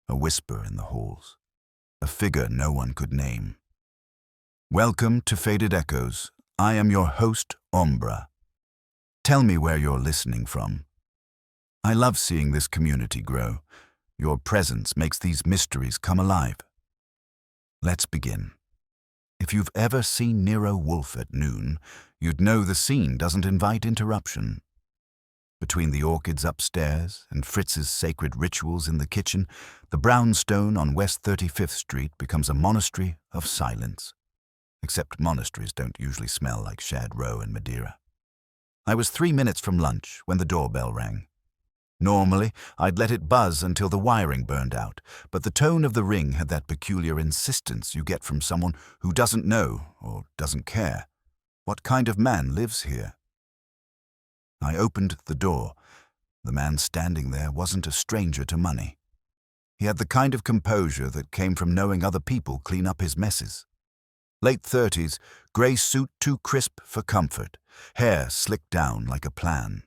a whisper in the halls, a figure no one could name. Welcome to Faded Echoes. I am your host, Ombra. Tell me where you're listening from. I love seeing this community grow. Your presence makes these mysteries come alive. Let's begin. If you've ever seen Nero Wolfe at noon, you'd know the scene doesn't invite interruption. Between the orchids upstairs and Fritz's sacred rituals in the kitchen, the brownstone on West 35th Street becomes a monastery of silence. Except monasteries don't usually smell like Shad Roe and Madeira. I was 3 minutes from lunch when the doorbell rang. Normally, I'd let it buzz until the wiring burned out, but the tone of the ring had that peculiar insistence you get from someone who doesn't know, or doesn't care, what kind of man lives here. I opened the door. The man standing there wasn't a stranger to money. He had the kind of composure that came from knowing other people clean up his messes. Late 30s, grey suit too crisp for comfort, hair slicked down like a plan.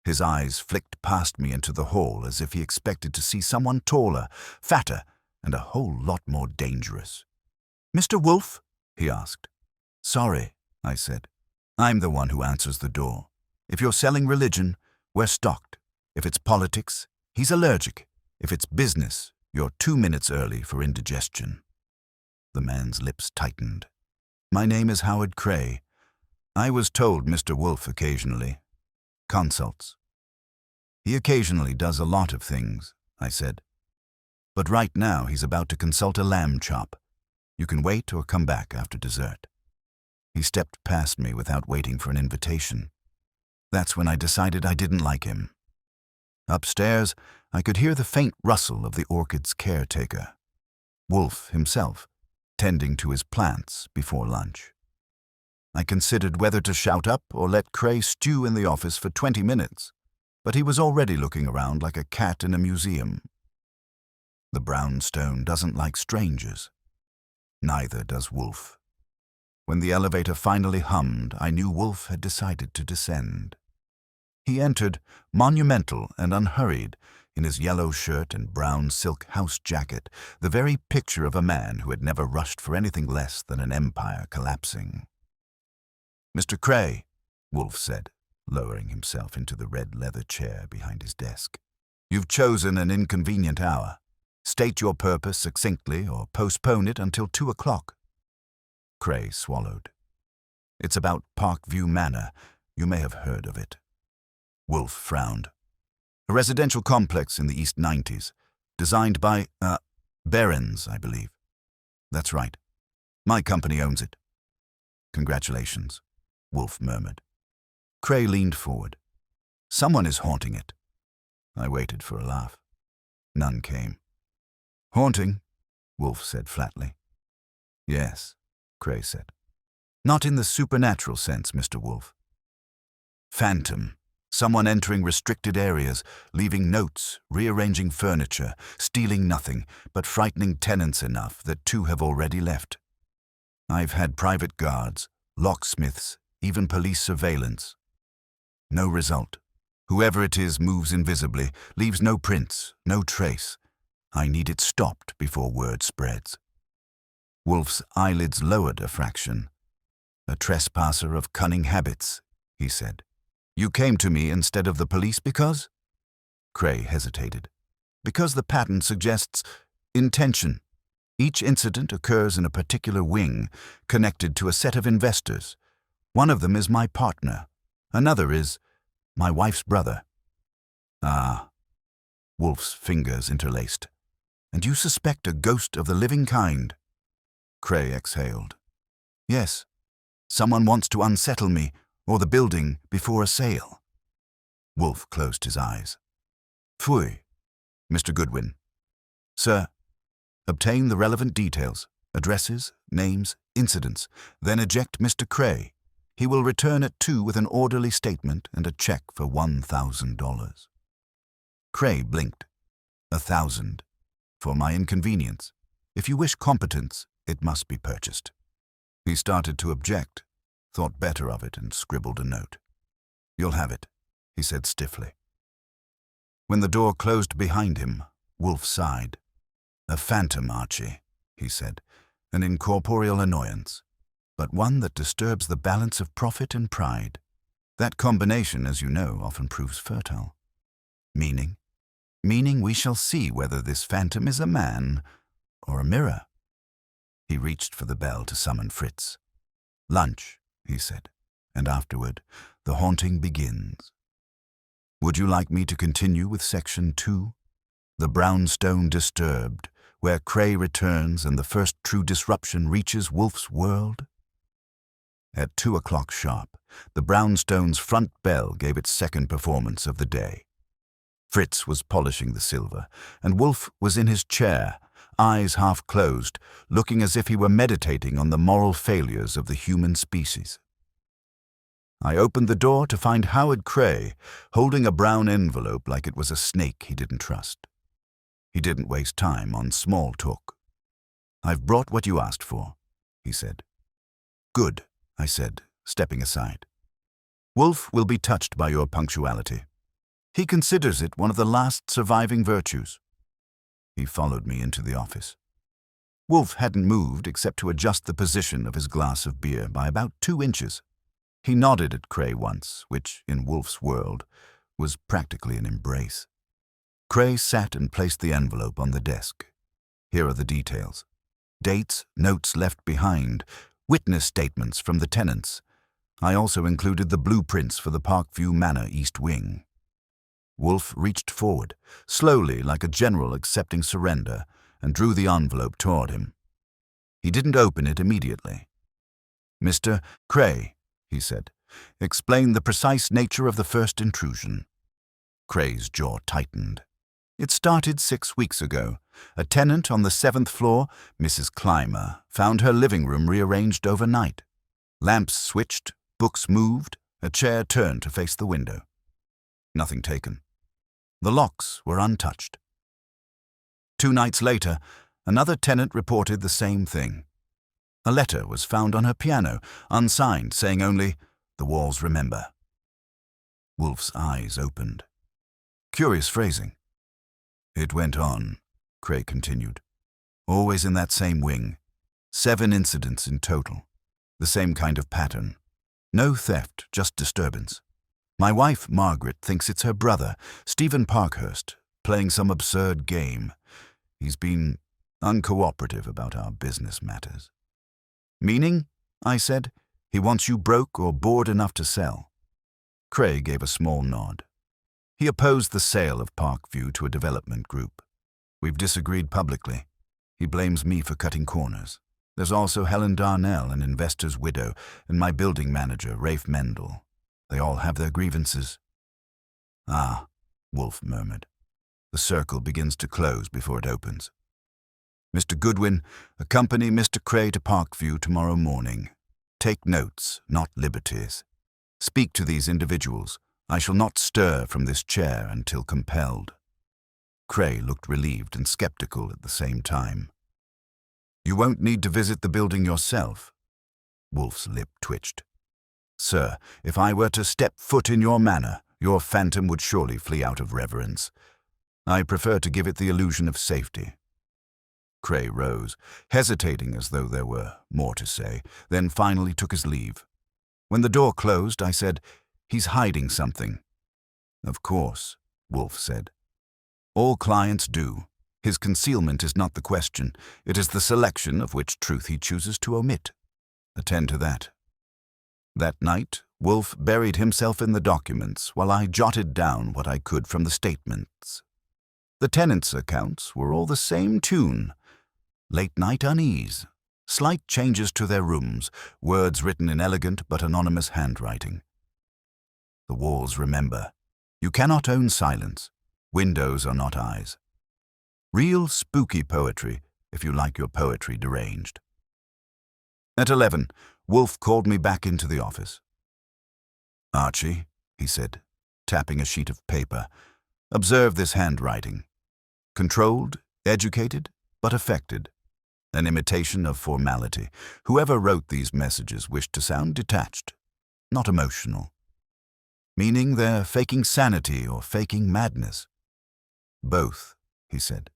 His eyes flicked past me into the hall as if he expected to see someone taller, fatter, and a whole lot more dangerous. "Mr. Wolfe?" he asked. "Sorry," I said. "I'm the one who answers the door. If you're selling religion, we're stocked. If it's politics, he's allergic. If it's business, you're 2 minutes early for indigestion." The man's lips tightened. "My name is Howard Cray. I was told Mr. Wolfe occasionally. Consults." "He occasionally does a lot of things," I said. "But right now he's about to consult a lamb chop. You can wait or come back after dessert." He stepped past me without waiting for an invitation. That's when I decided I didn't like him. Upstairs, I could hear the faint rustle of the orchid's caretaker, Wolfe himself, tending to his plants before lunch. I considered whether to shout up or let Cray stew in the office for 20 minutes, but he was already looking around like a cat in a museum. The brownstone doesn't like strangers. Neither does Wolfe. When the elevator finally hummed, I knew Wolfe had decided to descend. He entered, monumental and unhurried, in his yellow shirt and brown silk house jacket, the very picture of a man who had never rushed for anything less than an empire collapsing. "Mr. Cray," Wolfe said, lowering himself into the red leather chair behind his desk. "You've chosen an inconvenient hour. State your purpose succinctly or postpone it until 2 o'clock. Cray swallowed. "It's about Parkview Manor. You may have heard of it." Wolfe frowned. "A residential complex in the East 90s, designed by, Barons, I believe." "That's right. My company owns it." "Congratulations," Wolfe murmured. Cray leaned forward. "Someone is haunting it." I waited for a laugh. None came. "Haunting," Wolfe said flatly. "Yes," Cray said. "Not in the supernatural sense, Mr. Wolfe. Phantom. Someone entering restricted areas, leaving notes, rearranging furniture, stealing nothing, but frightening tenants enough that 2 have already left. I've had private guards, locksmiths, even police surveillance. No result. Whoever it is moves invisibly, leaves no prints, no trace. I need it stopped before word spreads." Wolfe's eyelids lowered a fraction. "A trespasser of cunning habits," he said. "You came to me instead of the police because?" Cray hesitated. "Because the pattern suggests intention. Each incident occurs in a particular wing, connected to a set of investors. One of them is my partner. Another is my wife's brother." "Ah." Wolfe's fingers interlaced. "And you suspect a ghost of the living kind?" Cray exhaled. "Yes. Someone wants to unsettle me, or the building, before a sale." Wolfe closed his eyes. "Pfui. Mr. Goodwin." "Sir." "Obtain the relevant details, addresses, names, incidents, then eject Mr. Cray. He will return at 2 with an orderly statement and a check for $1,000. Cray blinked. 1,000. For my inconvenience. If you wish competence, it must be purchased. He started to object, thought better of it, and scribbled a note. "You'll have it," he said stiffly. When the door closed behind him, Wolfe sighed. A phantom, Archie, he said, an incorporeal annoyance, but one that disturbs the balance of profit and pride. That combination, as you know, often proves fertile. Meaning? Meaning we shall see whether this phantom is a man or a mirror. He reached for the bell to summon Fritz. Lunch, he said, and afterward, the haunting begins. Would you like me to continue with Section 2? The brownstone disturbed, where Cray returns and the first true disruption reaches Wolfe's world? At 2 o'clock sharp, the brownstone's front bell gave its second performance of the day. Fritz was polishing the silver, and Wolfe was in his chair, eyes half closed, looking as if he were meditating on the moral failures of the human species. I opened the door to find Howard Cray holding a brown envelope like it was a snake he didn't trust. He didn't waste time on small talk. "I've brought what you asked for," he said. "Good," I said, stepping aside. "Wolfe will be touched by your punctuality. He considers it one of the last surviving virtues." He followed me into the office. Wolfe hadn't moved except to adjust the position of his glass of beer by about 2 inches. He nodded at Cray once, which, in Wolfe's world, was practically an embrace. Cray sat and placed the envelope on the desk. Here are the details. Dates, notes left behind, witness statements from the tenants. I also included the blueprints for the Parkview Manor East Wing. Wolfe reached forward, slowly like a general accepting surrender, and drew the envelope toward him. He didn't open it immediately. "Mr. Cray," he said, "explain the precise nature of the first intrusion." Cray's jaw tightened. "It started 6 weeks ago. A tenant on the 7th floor, Mrs. Clymer, found her living room rearranged overnight. Lamps switched, books moved, a chair turned to face the window. Nothing taken. The locks were untouched. 2 nights later, another tenant reported the same thing. A letter was found on her piano, unsigned, saying only, 'The walls remember.'" Wolfe's eyes opened. Curious phrasing. "It went on," Cray continued. "Always in that same wing. 7 incidents in total. The same kind of pattern. No theft, just disturbance. My wife, Margaret, thinks it's her brother, Stephen Parkhurst, playing some absurd game. He's been uncooperative about our business matters." "Meaning?" I said. "He wants you broke or bored enough to sell." Cray gave a small nod. He opposed the sale of Parkview to a development group. We've disagreed publicly. He blames me for cutting corners. There's also Helen Darnell, an investor's widow, and my building manager, Rafe Mendel. They all have their grievances. "Ah," Wolfe murmured. "The circle begins to close before it opens. Mr. Goodwin, accompany Mr. Cray to Parkview tomorrow morning. Take notes, not liberties. Speak to these individuals. I shall not stir from this chair until compelled." Cray looked relieved and skeptical at the same time. "You won't need to visit the building yourself." Wolfe's lip twitched. "Sir, if I were to step foot in your manor, your phantom would surely flee out of reverence. I prefer to give it the illusion of safety." Cray rose, hesitating as though there were more to say, then finally took his leave. When the door closed, I said, "He's hiding something." "Of course," Wolfe said. "All clients do. His concealment is not the question. It is the selection of which truth he chooses to omit. Attend to that." That night, Wolfe buried himself in the documents while I jotted down what I could from the statements. The tenants' accounts were all the same tune. Late-night unease, slight changes to their rooms, words written in elegant but anonymous handwriting. The walls remember. You cannot own silence. Windows are not eyes. Real spooky poetry, if you like your poetry deranged. At 11, Wolfe called me back into the office. "Archie," he said, tapping a sheet of paper, "observe this handwriting. Controlled, educated, but affected. An imitation of formality. Whoever wrote these messages wished to sound detached, not emotional. Meaning they're faking sanity or faking madness." "Both," he said.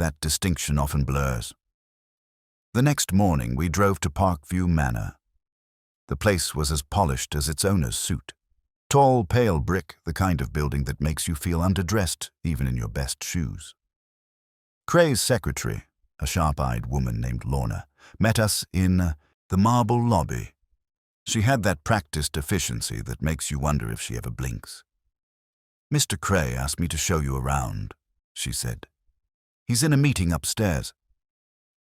That distinction often blurs. The next morning we drove to Parkview Manor. The place was as polished as its owner's suit. Tall, pale brick, the kind of building that makes you feel underdressed even in your best shoes. Cray's secretary, a sharp-eyed woman named Lorna, met us in the marble lobby. She had that practiced efficiency that makes you wonder if she ever blinks. "Mr. Cray asked me to show you around," she said. "He's in a meeting upstairs."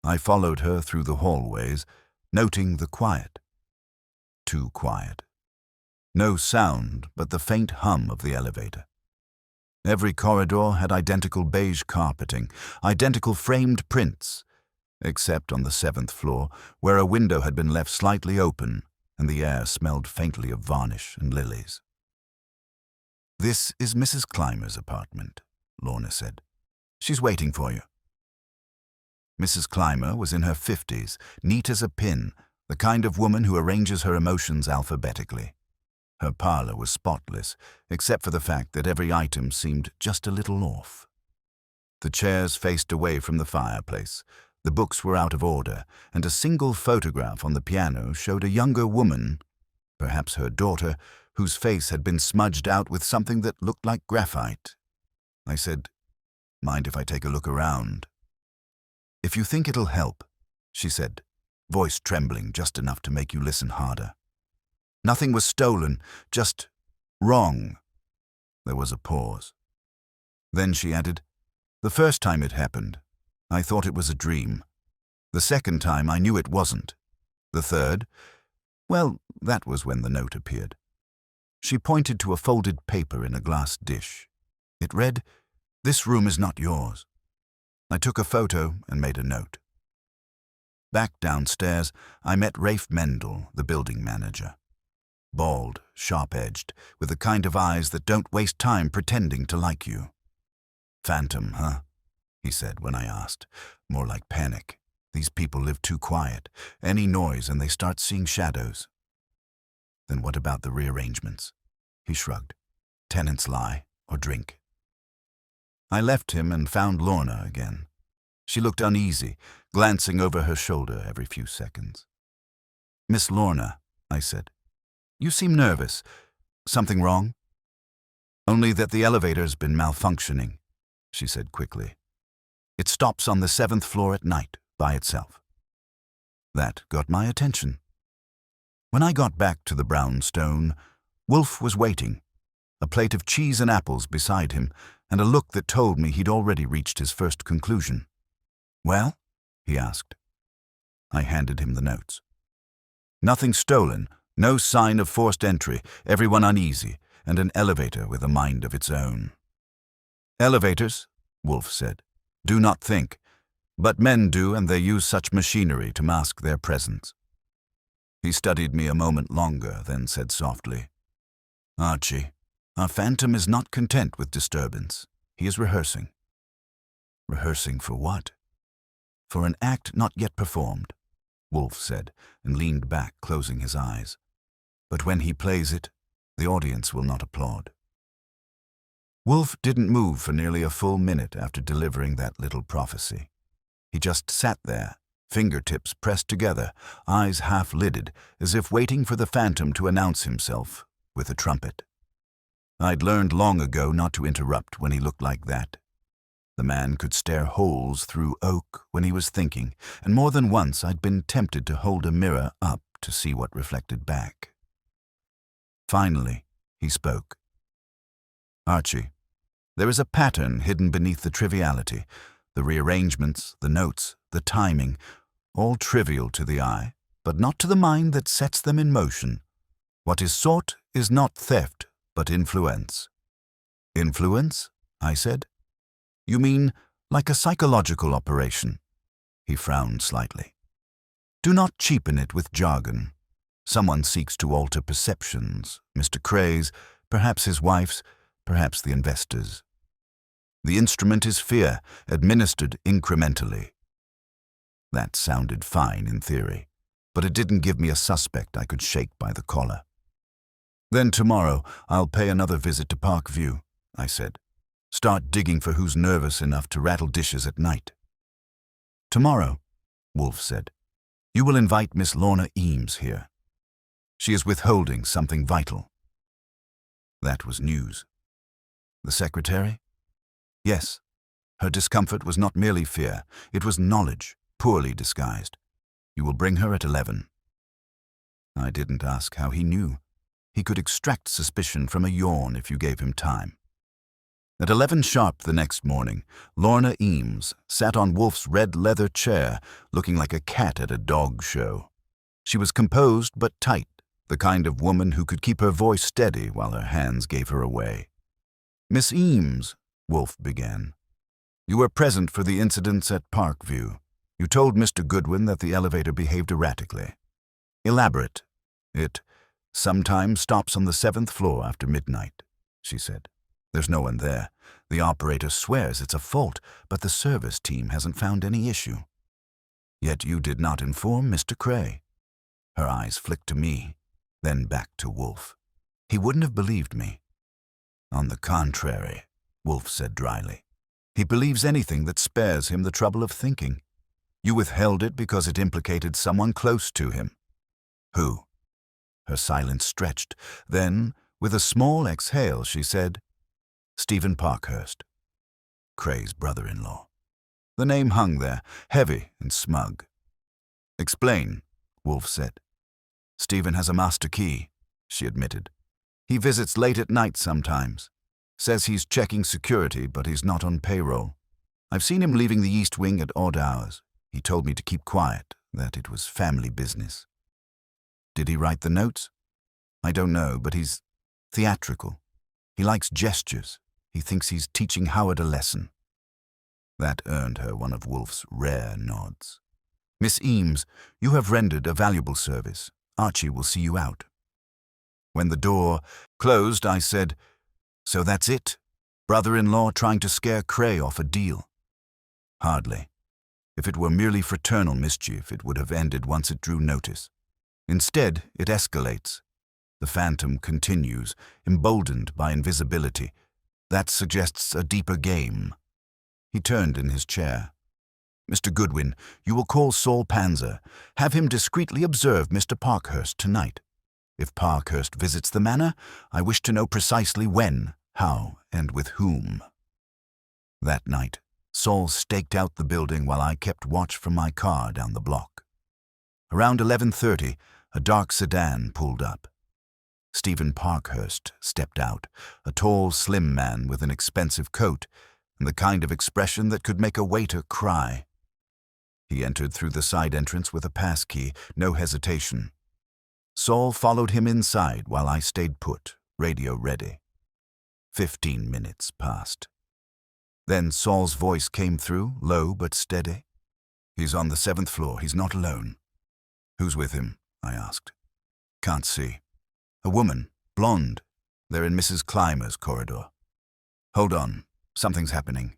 I followed her through the hallways, noting the quiet. Too quiet. No sound but the faint hum of the elevator. Every corridor had identical beige carpeting, identical framed prints, except on the 7th floor, where a window had been left slightly open and the air smelled faintly of varnish and lilies. "This is Mrs. Clymer's apartment," Lorna said. "She's waiting for you." Mrs. Clymer was in her 50s, neat as a pin, the kind of woman who arranges her emotions alphabetically. Her parlor was spotless, except for the fact that every item seemed just a little off. The chairs faced away from the fireplace, the books were out of order, and a single photograph on the piano showed a younger woman, perhaps her daughter, whose face had been smudged out with something that looked like graphite. I said, "Mind if I take a look around?" "If you think it'll help," she said, voice trembling just enough to make you listen harder. "Nothing was stolen, just wrong." There was a pause. Then she added, "The first time it happened, I thought it was a dream. The second time I knew it wasn't. The third, well, that was when the note appeared." She pointed to a folded paper in a glass dish. It read, "This room is not yours." I took a photo and made a note. Back downstairs, I met Rafe Mendel, the building manager. Bald, sharp-edged, with the kind of eyes that don't waste time pretending to like you. "Phantom, huh?" he said when I asked. "More like panic. These people live too quiet. Any noise and they start seeing shadows." "Then what about the rearrangements?" He shrugged. "Tenants lie or drink." I left him and found Lorna again. She looked uneasy, glancing over her shoulder every few seconds. "Miss Lorna," I said, "you seem nervous. Something wrong?" "Only that the elevator's been malfunctioning," she said quickly. "It stops on the 7th floor at night, by itself." That got my attention. When I got back to the brownstone, Wolfe was waiting, a plate of cheese and apples beside him, and a look that told me he'd already reached his first conclusion. "Well?" he asked. I handed him the notes. "Nothing stolen, no sign of forced entry, everyone uneasy, and an elevator with a mind of its own." "Elevators," Wolfe said, "do not think, but men do, and they use such machinery to mask their presence." He studied me a moment longer, then said softly, "Archie, our phantom is not content with disturbance. He is rehearsing." "Rehearsing for what?" "For an act not yet performed," Wolfe said, and leaned back, closing his eyes. "But when he plays it, the audience will not applaud." Wolfe didn't move for nearly a full minute after delivering that little prophecy. He just sat there, fingertips pressed together, eyes half-lidded, as if waiting for the phantom to announce himself with a trumpet. I'd learned long ago not to interrupt when he looked like that. The man could stare holes through oak when he was thinking, and more than once I'd been tempted to hold a mirror up to see what reflected back. Finally, he spoke. "Archie, there is a pattern hidden beneath the triviality, the rearrangements, the notes, the timing, all trivial to the eye, but not to the mind that sets them in motion. What is sought is not theft, but influence." "Influence?" I said. "You mean like a psychological operation?" He frowned slightly. "Do not cheapen it with jargon. Someone seeks to alter perceptions, Mr. Cray's, perhaps his wife's, perhaps the investor's. The instrument is fear, administered incrementally." That sounded fine in theory, but it didn't give me a suspect I could shake by the collar. "Then tomorrow I'll pay another visit to Parkview," I said. "Start digging for who's nervous enough to rattle dishes at night." Tomorrow, Wolfe said, you will invite Miss Lorna Eames here. She is withholding something vital. That was news. The secretary? Yes. Her discomfort was not merely fear, it was knowledge, poorly disguised. You will bring her at 11. I didn't ask how he knew. He could extract suspicion from a yawn if you gave him time. At 11 sharp the next morning, Lorna Eames sat on Wolfe's red leather chair, looking like a cat at a dog show. She was composed but tight, the kind of woman who could keep her voice steady while her hands gave her away. Miss Eames, Wolfe began, you were present for the incidents at Parkview. You told Mr. Goodwin that the elevator behaved erratically. Elaborate. It sometimes stops on the 7th floor after midnight, she said. There's no one there. The operator swears it's a fault, but the service team hasn't found any issue. Yet you did not inform Mr. Cray. Her eyes flicked to me, then back to Wolfe. He wouldn't have believed me. On the contrary, Wolfe said dryly. He believes anything that spares him the trouble of thinking. You withheld it because it implicated someone close to him. Who? Her silence stretched. Then, with a small exhale, she said, Stephen Parkhurst, Cray's brother-in-law. The name hung there, heavy and smug. Explain, Wolfe said. Stephen has a master key, she admitted. He visits late at night sometimes. Says he's checking security, but he's not on payroll. I've seen him leaving the East Wing at odd hours. He told me to keep quiet, that it was family business. Did he write the notes? I don't know, but he's theatrical. He likes gestures. He thinks he's teaching Howard a lesson. That earned her one of Wolfe's rare nods. Miss Eames, you have rendered a valuable service. Archie will see you out. When the door closed, I said, So that's it? Brother-in-law trying to scare Cray off a deal? Hardly. If it were merely fraternal mischief, it would have ended once it drew notice. Instead, it escalates. The phantom continues, emboldened by invisibility. That suggests a deeper game. He turned in his chair. Mr. Goodwin, you will call Saul Panzer. Have him discreetly observe Mr. Parkhurst tonight. If Parkhurst visits the manor, I wish to know precisely when, how, and with whom. That night, Saul staked out the building while I kept watch from my car down the block. Around 11:30, a dark sedan pulled up. Stephen Parkhurst stepped out, a tall, slim man with an expensive coat and the kind of expression that could make a waiter cry. He entered through the side entrance with a pass key, no hesitation. Saul followed him inside while I stayed put, radio ready. 15 minutes passed. Then Saul's voice came through, low but steady. He's on the 7th floor. He's not alone. Who's with him? I asked. Can't see. A woman, blonde. They're in Mrs. Clymer's corridor. Hold on. Something's happening.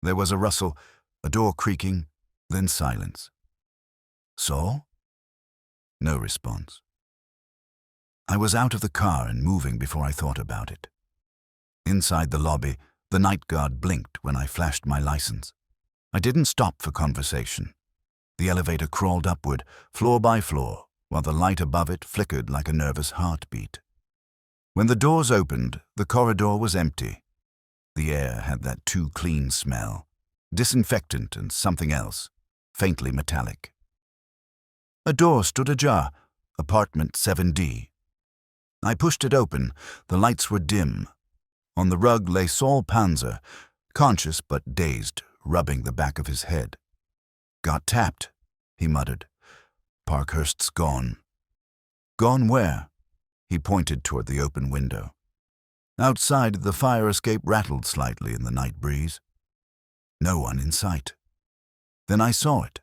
There was a rustle, a door creaking, then silence. Saul? No response. I was out of the car and moving before I thought about it. Inside the lobby, the night guard blinked when I flashed my license. I didn't stop for conversation. The elevator crawled upward, floor by floor, while the light above it flickered like a nervous heartbeat. When the doors opened, the corridor was empty. The air had that too clean smell, disinfectant and something else, faintly metallic. A door stood ajar, apartment 7D. I pushed it open. The lights were dim. On the rug lay Saul Panzer, conscious but dazed, rubbing the back of his head. Got tapped, he muttered. Parkhurst's gone. Gone where? He pointed toward the open window. Outside, the fire escape rattled slightly in the night breeze. No one in sight. Then I saw it.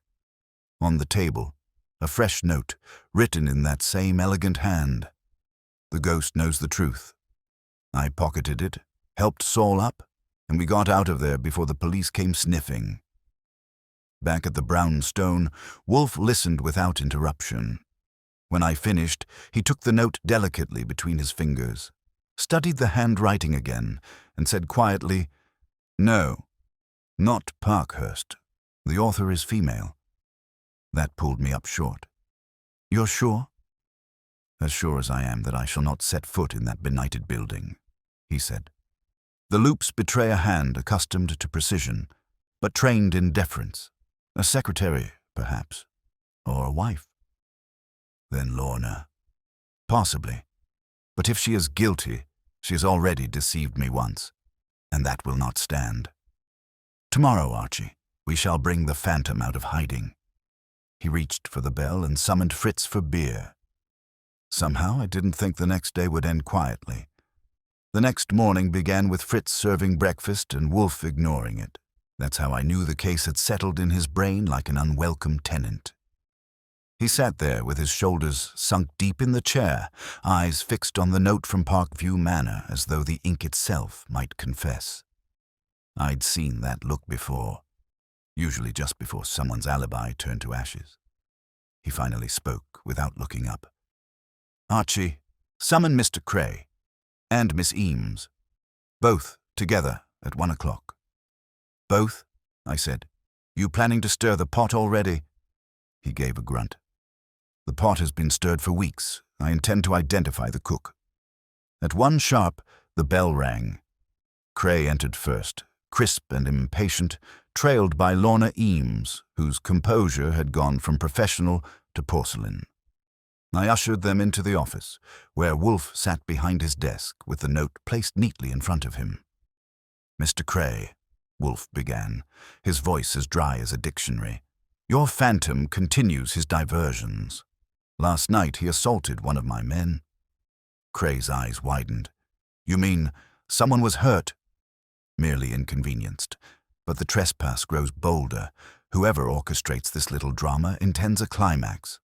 On the table, a fresh note, written in that same elegant hand. The ghost knows the truth. I pocketed it, helped Saul up, and we got out of there before the police came sniffing. Back at the brown stone, Wolfe listened without interruption. When I finished, he took the note delicately between his fingers, studied the handwriting again, and said quietly, "No, not Parkhurst. The author is female. That pulled me up short. You're sure? As sure as I am that I shall not set foot in that benighted building, he said. The loops betray a hand accustomed to precision, but trained in deference. A secretary, perhaps, or a wife. Then Lorna. Possibly. But if she is guilty, she has already deceived me once, and that will not stand. Tomorrow, Archie, we shall bring the phantom out of hiding. He reached for the bell and summoned Fritz for beer. Somehow I didn't think the next day would end quietly. The next morning began with Fritz serving breakfast and Wolfe ignoring it. That's how I knew the case had settled in his brain like an unwelcome tenant. He sat there with his shoulders sunk deep in the chair, eyes fixed on the note from Parkview Manor as though the ink itself might confess. I'd seen that look before, usually just before someone's alibi turned to ashes. He finally spoke without looking up. Archie, summon Mr. Cray and Miss Eames, both together at 1 o'clock. Both? I said. You planning to stir the pot already? He gave a grunt. The pot has been stirred for weeks. I intend to identify the cook. At 1 sharp, the bell rang. Cray entered first, crisp and impatient, trailed by Lorna Eames, whose composure had gone from professional to porcelain. I ushered them into the office, where Wolfe sat behind his desk with the note placed neatly in front of him. Mr. Cray, Wolfe began, his voice as dry as a dictionary. Your phantom continues his diversions. Last night he assaulted one of my men. Cray's eyes widened. You mean someone was hurt? Merely inconvenienced. But the trespass grows bolder. Whoever orchestrates this little drama intends a climax.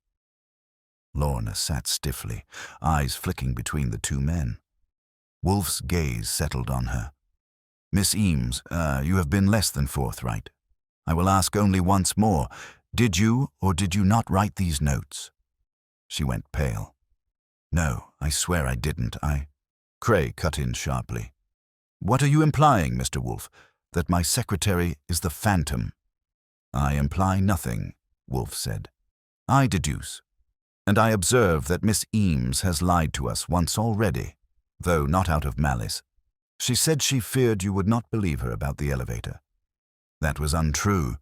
Lorna sat stiffly, eyes flicking between the two men. Wolfe's gaze settled on her. Miss Eames, you have been less than forthright. I will ask only once more. Did you or did you not write these notes? She went pale. No, I swear I didn't. Cray cut in sharply. What are you implying, Mr. Wolfe? That my secretary is the phantom? I imply nothing, Wolfe said. I deduce. And I observe that Miss Eames has lied to us once already, though not out of malice. She said she feared you would not believe her about the elevator. That was untrue.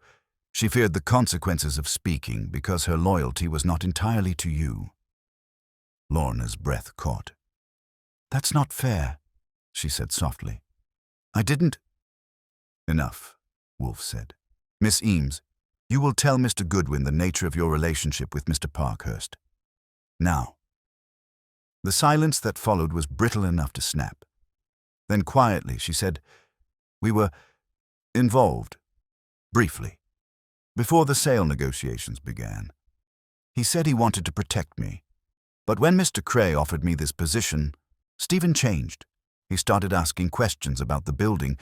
She feared the consequences of speaking because her loyalty was not entirely to you. Lorna's breath caught. That's not fair, she said softly. I didn't. Enough, Wolfe said. Miss Eames, you will tell Mr. Goodwin the nature of your relationship with Mr. Parkhurst. Now. The silence that followed was brittle enough to snap. Then quietly she said, We were involved, briefly, before the sale negotiations began. He said he wanted to protect me. But when Mr. Cray offered me this position, Stephen changed. He started asking questions about the building,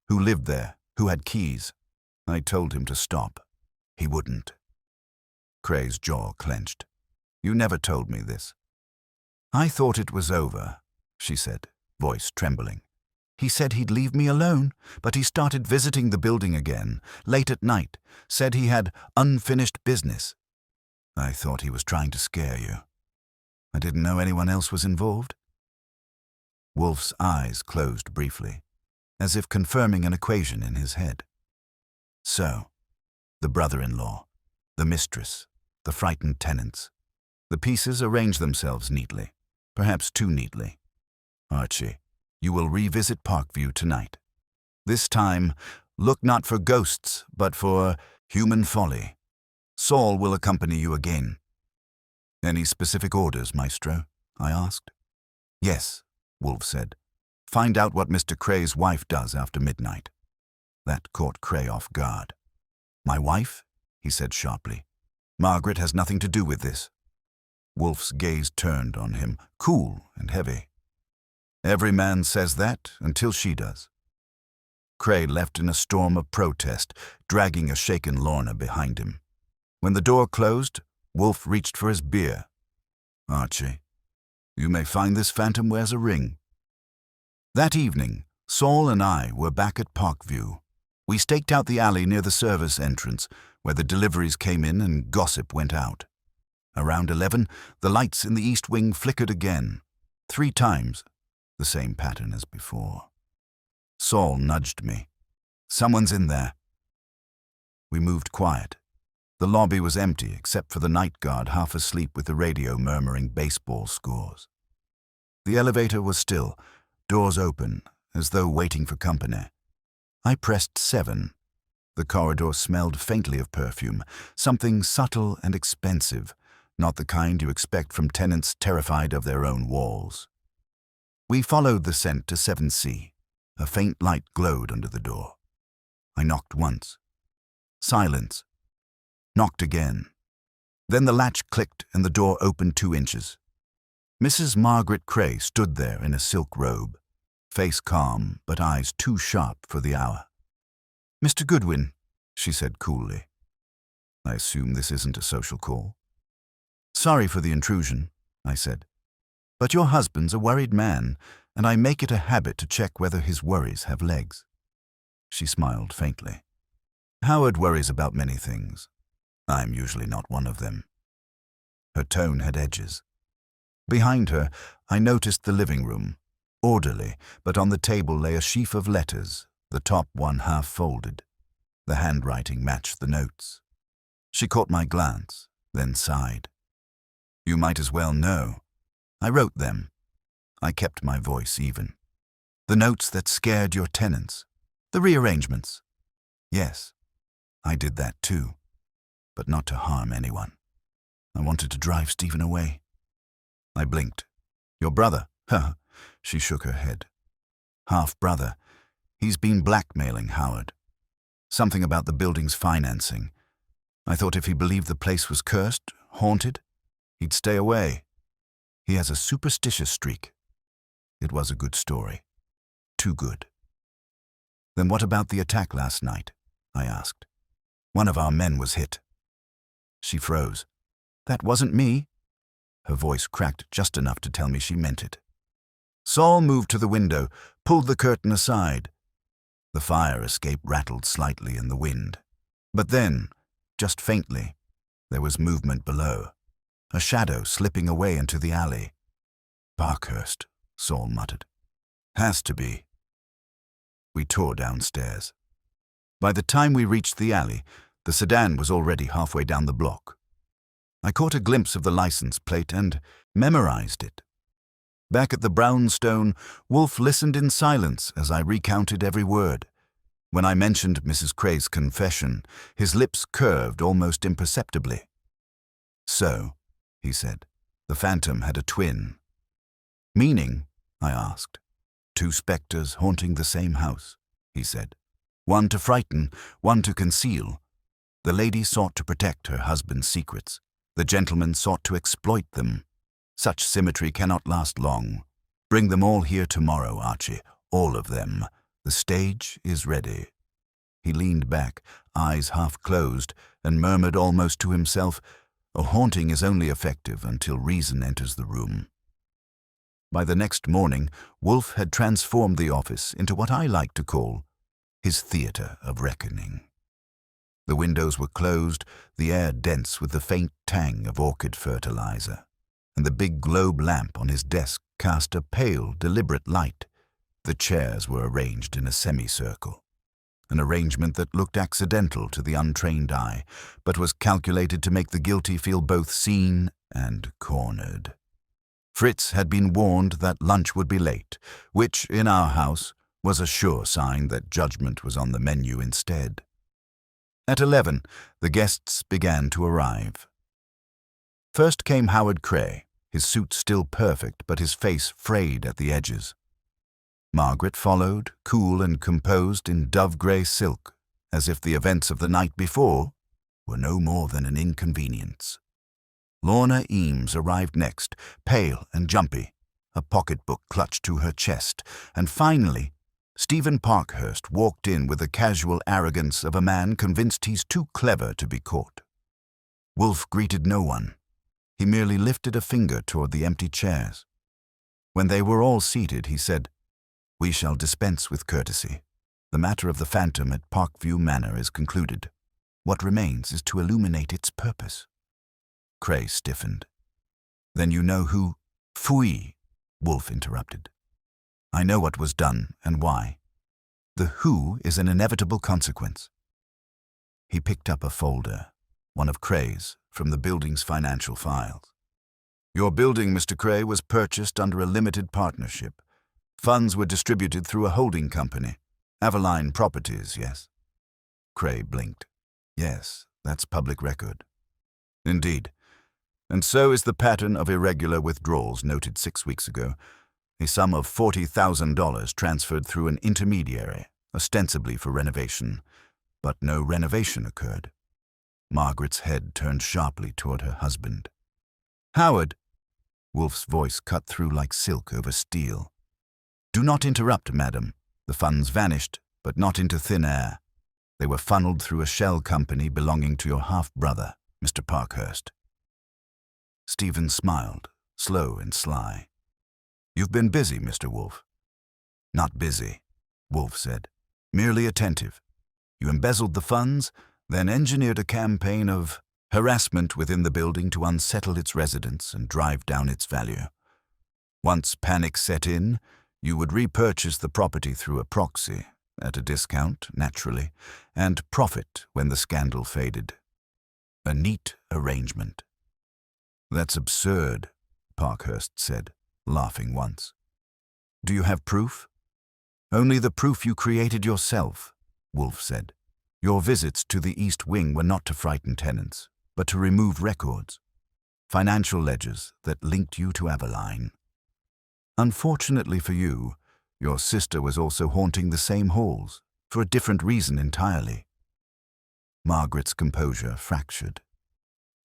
who lived there, who had keys. I told him to stop. He wouldn't. Cray's jaw clenched. You never told me this. I thought it was over, she said, voice trembling. He said he'd leave me alone, but he started visiting the building again, late at night, said he had unfinished business. I thought he was trying to scare you. I didn't know anyone else was involved. Wolfe's eyes closed briefly, as if confirming an equation in his head. So, the brother-in-law, the mistress, the frightened tenants. The pieces arrange themselves neatly, perhaps too neatly. Archie, you will revisit Parkview tonight. This time, look not for ghosts, but for human folly. Saul will accompany you again. Any specific orders, Maestro? I asked. Yes, Wolfe said. Find out what Mr. Cray's wife does after midnight. That caught Cray off guard. My wife? He said sharply. Margaret has nothing to do with this. Wolfe's gaze turned on him, cool and heavy. Every man says that until she does. Cray left in a storm of protest, dragging a shaken Lorna behind him. When the door closed, Wolfe reached for his beer. Archie, you may find this phantom wears a ring. That evening, Saul and I were back at Parkview. We staked out the alley near the service entrance, where the deliveries came in and gossip went out. Around 11, the lights in the east wing flickered again, 3 times, the same pattern as before. Saul nudged me. "Someone's in there." We moved quiet. The lobby was empty except for the night guard half asleep with the radio murmuring baseball scores. The elevator was still, doors open, as though waiting for company. I pressed 7. The corridor smelled faintly of perfume, something subtle and expensive, not the kind you expect from tenants terrified of their own walls. We followed the scent to 7C. A faint light glowed under the door. I knocked once. Silence. Knocked again. Then the latch clicked and the door opened 2 inches. Mrs. Margaret Cray stood there in a silk robe, face calm but eyes too sharp for the hour. "Mr. Goodwin," she said coolly. "I assume this isn't a social call." "Sorry for the intrusion," I said. "But your husband's a worried man, and I make it a habit to check whether his worries have legs." She smiled faintly. "Howard worries about many things. I'm usually not one of them." Her tone had edges. Behind her, I noticed the living room, orderly, but on the table lay a sheaf of letters, the top one half folded. The handwriting matched the notes. She caught my glance, then sighed. "You might as well know. I wrote them." I kept my voice even. "The notes that scared your tenants. The rearrangements." "Yes, I did that too, but not to harm anyone. I wanted to drive Stephen away." I blinked. "Your brother?" "Huh." She shook her head. "Half-brother. He's been blackmailing Howard. Something about the building's financing. I thought if he believed the place was cursed, haunted, he'd stay away. He has a superstitious streak." It was a good story. Too good. "Then what about the attack last night?" I asked. "One of our men was hit." She froze. "That wasn't me." Her voice cracked just enough to tell me she meant it. Saul moved to the window, pulled the curtain aside. The fire escape rattled slightly in the wind. But then, just faintly, there was movement below, a shadow slipping away into the alley. "Parkhurst," Saul muttered. "Has to be." We tore downstairs. By the time we reached the alley, the sedan was already halfway down the block. I caught a glimpse of the license plate and memorized it. Back at the brownstone, Wolfe listened in silence as I recounted every word. When I mentioned Mrs. Cray's confession, his lips curved almost imperceptibly. "So," he said, "the phantom had a twin." "Meaning?" I asked. "2 spectres haunting the same house," he said. "One to frighten, one to conceal. The lady sought to protect her husband's secrets. The gentleman sought to exploit them. Such symmetry cannot last long. Bring them all here tomorrow, Archie, all of them. The stage is ready." He leaned back, eyes half closed, and murmured almost to himself, "A haunting is only effective until reason enters the room." By the next morning, Wolfe had transformed the office into what I like to call his theatre of reckoning. The windows were closed, the air dense with the faint tang of orchid fertilizer, and the big globe lamp on his desk cast a pale, deliberate light. The chairs were arranged in a semicircle, an arrangement that looked accidental to the untrained eye, but was calculated to make the guilty feel both seen and cornered. Fritz had been warned that lunch would be late, which, in our house, was a sure sign that judgment was on the menu instead. At 11, the guests began to arrive. First came Howard Cray, his suit still perfect but his face frayed at the edges. Margaret followed, cool and composed in dove-grey silk, as if the events of the night before were no more than an inconvenience. Lorna Eames arrived next, pale and jumpy, a pocketbook clutched to her chest, and finally, Stephen Parkhurst walked in with the casual arrogance of a man convinced he's too clever to be caught. Wolfe greeted no one. He merely lifted a finger toward the empty chairs. When they were all seated, he said, "We shall dispense with courtesy. The matter of the phantom at Parkview Manor is concluded. What remains is to illuminate its purpose." Cray stiffened. "Then you know who—" "Phooey," Wolfe interrupted. "I know what was done and why. The who is an inevitable consequence." He picked up a folder, one of Cray's, from the building's financial files. "Your building, Mr. Cray, was purchased under a limited partnership. Funds were distributed through a holding company. Aveline Properties, yes?" Cray blinked. "Yes, that's public record." "Indeed. And so is the pattern of irregular withdrawals noted 6 weeks ago. A sum of $40,000 transferred through an intermediary, ostensibly for renovation, but no renovation occurred." Margaret's head turned sharply toward her husband. "Howard," Wolfe's voice cut through like silk over steel. "Do not interrupt, madam. The funds vanished, but not into thin air. They were funneled through a shell company belonging to your half-brother, Mr. Parkhurst." Stephen smiled, slow and sly. "You've been busy, Mr. Wolfe." "Not busy," Wolfe said. "Merely attentive. You embezzled the funds, then engineered a campaign of harassment within the building to unsettle its residents and drive down its value. Once panic set in, you would repurchase the property through a proxy, at a discount, naturally, and profit when the scandal faded. A neat arrangement." "That's absurd," Parkhurst said, laughing once. "Do you have proof?" "Only the proof you created yourself," Wolfe said. "Your visits to the East Wing were not to frighten tenants, but to remove records, financial ledgers that linked you to Aveline. Unfortunately for you, your sister was also haunting the same halls, for a different reason entirely." Margaret's composure fractured.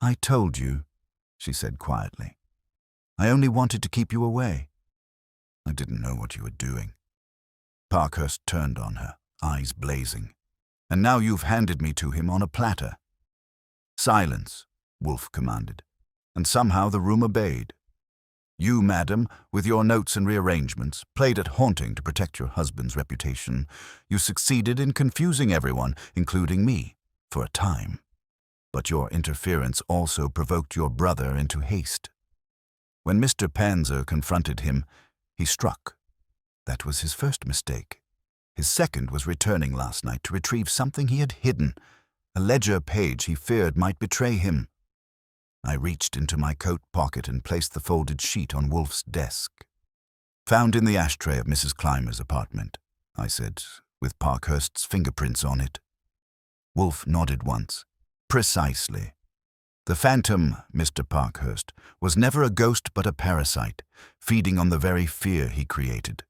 "I told you," she said quietly. "I only wanted to keep you away." "I didn't know what you were doing." Parkhurst turned on her, eyes blazing. "And now you've handed me to him on a platter." "Silence," Wolfe commanded, and somehow the room obeyed. "You, madam, with your notes and rearrangements, played at haunting to protect your husband's reputation. You succeeded in confusing everyone, including me, for a time. But your interference also provoked your brother into haste. When Mr. Panzer confronted him, he struck. That was his first mistake. His second was returning last night to retrieve something he had hidden, a ledger page he feared might betray him. I reached into my coat pocket and placed the folded sheet on Wolfe's desk. "Found in the ashtray of Mrs. Clymer's apartment," I said, "with Parkhurst's fingerprints on it." Wolfe nodded once. "Precisely. The phantom, Mr. Parkhurst, was never a ghost but a parasite, feeding on the very fear he created.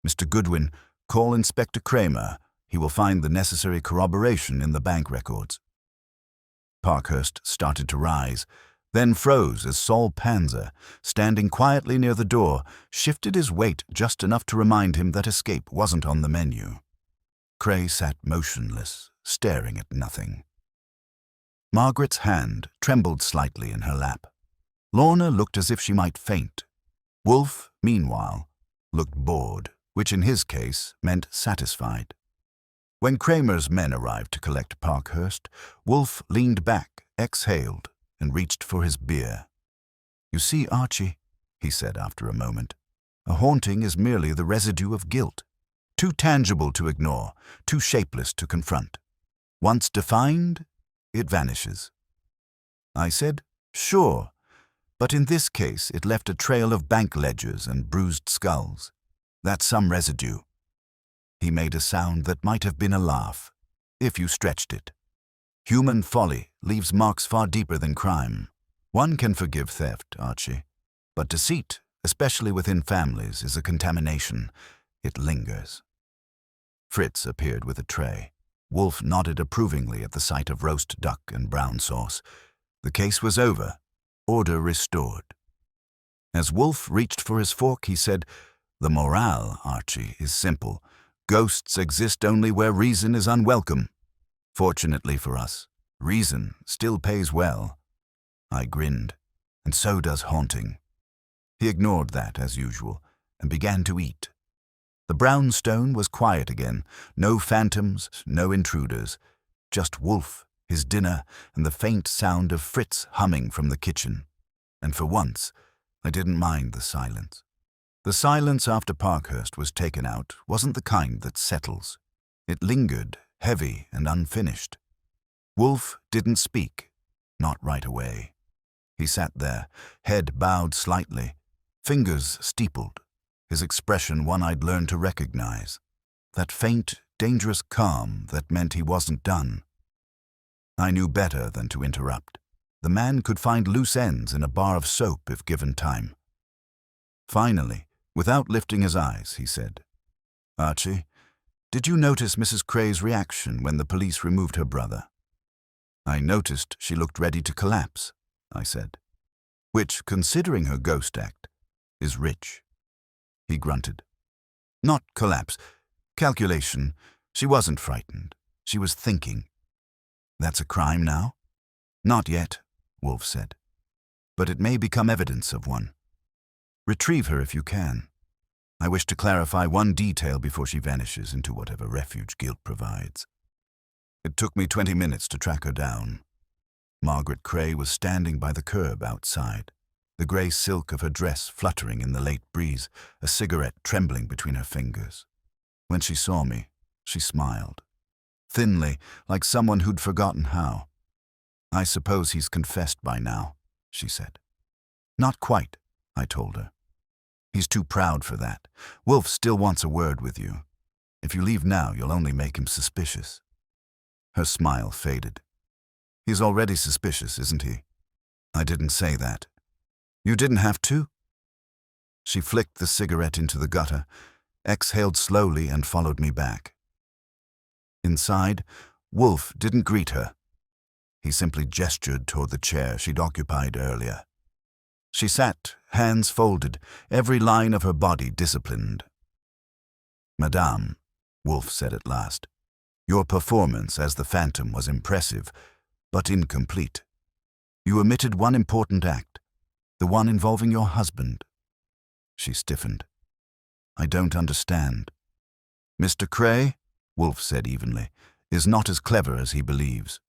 Mr. Goodwin, call Inspector Kramer. He will find the necessary corroboration in the bank records." Parkhurst started to rise, then froze as Saul Panzer, standing quietly near the door, shifted his weight just enough to remind him that escape wasn't on the menu. Cray sat motionless, staring at nothing. Margaret's hand trembled slightly in her lap. Lorna looked as if she might faint. Wolfe, meanwhile, looked bored, which in his case meant satisfied. When Kramer's men arrived to collect Parkhurst, Wolfe leaned back, exhaled, and reached for his beer. "You see, Archie," he said after a moment, "a haunting is merely the residue of guilt, too tangible to ignore, too shapeless to confront. Once defined, it vanishes." I said, "Sure, but in this case it left a trail of bank ledgers and bruised skulls. That's some residue." He made a sound that might have been a laugh, if you stretched it. "Human folly leaves marks far deeper than crime. One can forgive theft, Archie, but deceit, especially within families, is a contamination. It lingers." Fritz appeared with a tray. Wolfe nodded approvingly at the sight of roast duck and brown sauce. The case was over, order restored. As Wolfe reached for his fork, he said, "The morale, Archie, is simple. Ghosts exist only where reason is unwelcome. Fortunately for us, reason still pays well." I grinned, "And so does haunting." He ignored that, as usual, and began to eat. The brownstone was quiet again. No phantoms, no intruders. Just Wolfe, his dinner, and the faint sound of Fritz humming from the kitchen. And for once, I didn't mind the silence. The silence after Parkhurst was taken out wasn't the kind that settles. It lingered, heavy and unfinished. Wolfe didn't speak, not right away. He sat there, head bowed slightly, fingers steepled, his expression one I'd learned to recognize. That faint, dangerous calm that meant he wasn't done. I knew better than to interrupt. The man could find loose ends in a bar of soap if given time. Finally, without lifting his eyes, he said, "Archie, did you notice Mrs. Cray's reaction when the police removed her brother?" "I noticed she looked ready to collapse," I said. "Which, considering her ghost act, is rich." He grunted. "Not collapse. Calculation. She wasn't frightened. She was thinking." "That's a crime now?" "Not yet," Wolfe said. "But it may become evidence of one. Retrieve her if you can. I wish to clarify one detail before she vanishes into whatever refuge guilt provides." It took me 20 minutes to track her down. Margaret Cray was standing by the curb outside, the grey silk of her dress fluttering in the late breeze, a cigarette trembling between her fingers. When she saw me, she smiled. Thinly, like someone who'd forgotten how. "I suppose he's confessed by now," she said. "Not quite," I told her. "He's too proud for that. Wolfe still wants a word with you. If you leave now, you'll only make him suspicious." Her smile faded. "He's already suspicious, isn't he?" "I didn't say that." "You didn't have to?" She flicked the cigarette into the gutter, exhaled slowly and followed me back. Inside, Wolfe didn't greet her. He simply gestured toward the chair she'd occupied earlier. She sat, hands folded, every line of her body disciplined. "Madame," Wolfe said at last, "your performance as the Phantom was impressive, but incomplete. You omitted one important act, the one involving your husband." She stiffened. "I don't understand." "Mr. Cray," Wolfe said evenly, "is not as clever as he believes.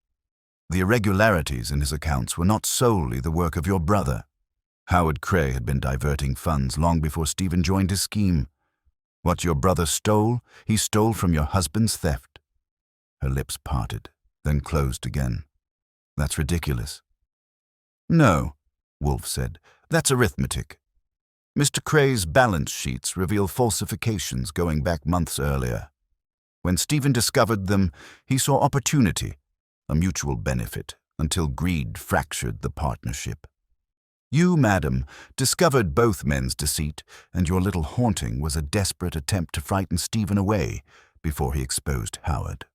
The irregularities in his accounts were not solely the work of your brother. Howard Cray had been diverting funds long before Stephen joined his scheme. What your brother stole, he stole from your husband's theft." Her lips parted, then closed again. "That's ridiculous." "No," Wolfe said, "that's arithmetic. Mr. Cray's balance sheets reveal falsifications going back months earlier. When Stephen discovered them, he saw opportunity, a mutual benefit, until greed fractured the partnership. You, madam, discovered both men's deceit, and your little haunting was a desperate attempt to frighten Stephen away before he exposed Howard.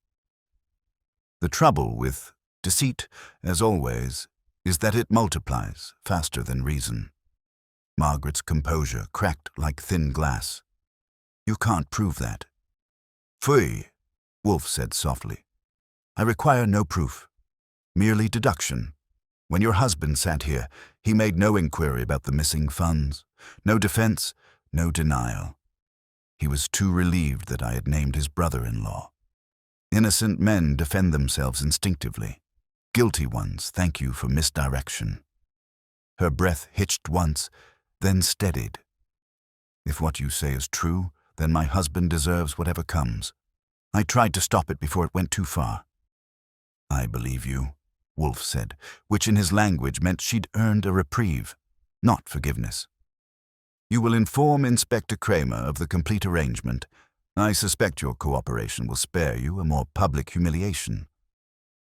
The trouble with deceit, as always, is that it multiplies faster than reason." Margaret's composure cracked like thin glass. "You can't prove that." "Fui," Wolfe said softly. "I require no proof, merely deduction. When your husband sat here, he made no inquiry about the missing funds, no defense, no denial. He was too relieved that I had named his brother-in-law. Innocent men defend themselves instinctively. Guilty ones thank you for misdirection." Her breath hitched once, then steadied. "If what you say is true, then my husband deserves whatever comes. I tried to stop it before it went too far." "I believe you," Wolfe said, which in his language meant she'd earned a reprieve, not forgiveness. "You will inform Inspector Kramer of the complete arrangement. I suspect your cooperation will spare you a more public humiliation."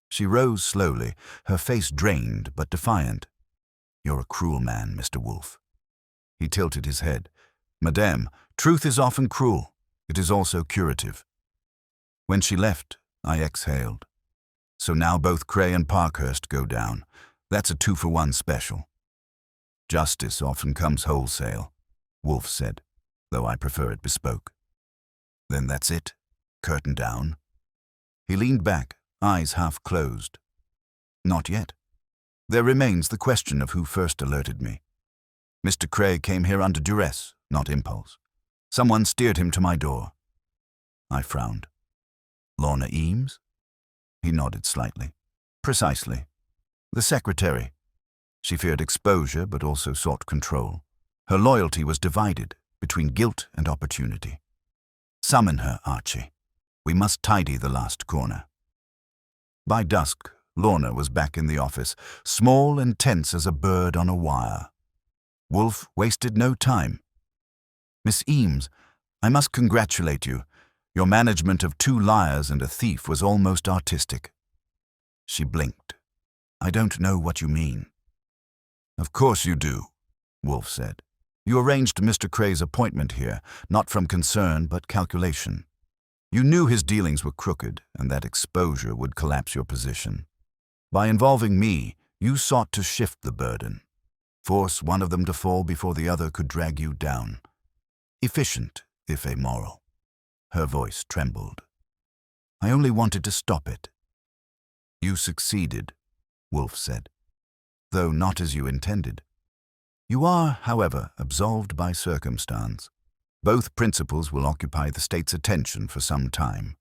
She rose slowly, her face drained but defiant. "You're a cruel man, Mr. Wolfe." He tilted his head. "Madame, truth is often cruel. It is also curative." When she left, I exhaled. So now both Cray and Parkhurst go down. That's a 2-for-1 special. "Justice often comes wholesale," Wolfe said, though I prefer it bespoke. "Then that's it? Curtain down?" He leaned back, eyes half closed. "Not yet. There remains the question of who first alerted me. Mr. Cray came here under duress, not impulse. Someone steered him to my door. I frowned. Lorna Eames? He nodded slightly. Precisely. The secretary. She feared exposure, but also sought control. Her loyalty was divided between guilt and opportunity. Summon her, Archie. We must tidy the last corner. By dusk, Lorna was back in the office, small and tense as a bird on a wire. Wolfe wasted no time. Miss Eames, I must congratulate you. Your management of 2 liars and a thief was almost artistic. She blinked. I don't know what you mean. Of course you do, Wolfe said. You arranged Mr. Cray's appointment here, not from concern but calculation. You knew his dealings were crooked and that exposure would collapse your position. By involving me, you sought to shift the burden, force one of them to fall before the other could drag you down. Efficient, if amoral. Her voice trembled. I only wanted to stop it. You succeeded, Wolfe said, though not as you intended. You are, however, absolved by circumstance. Both principles will occupy the state's attention for some time.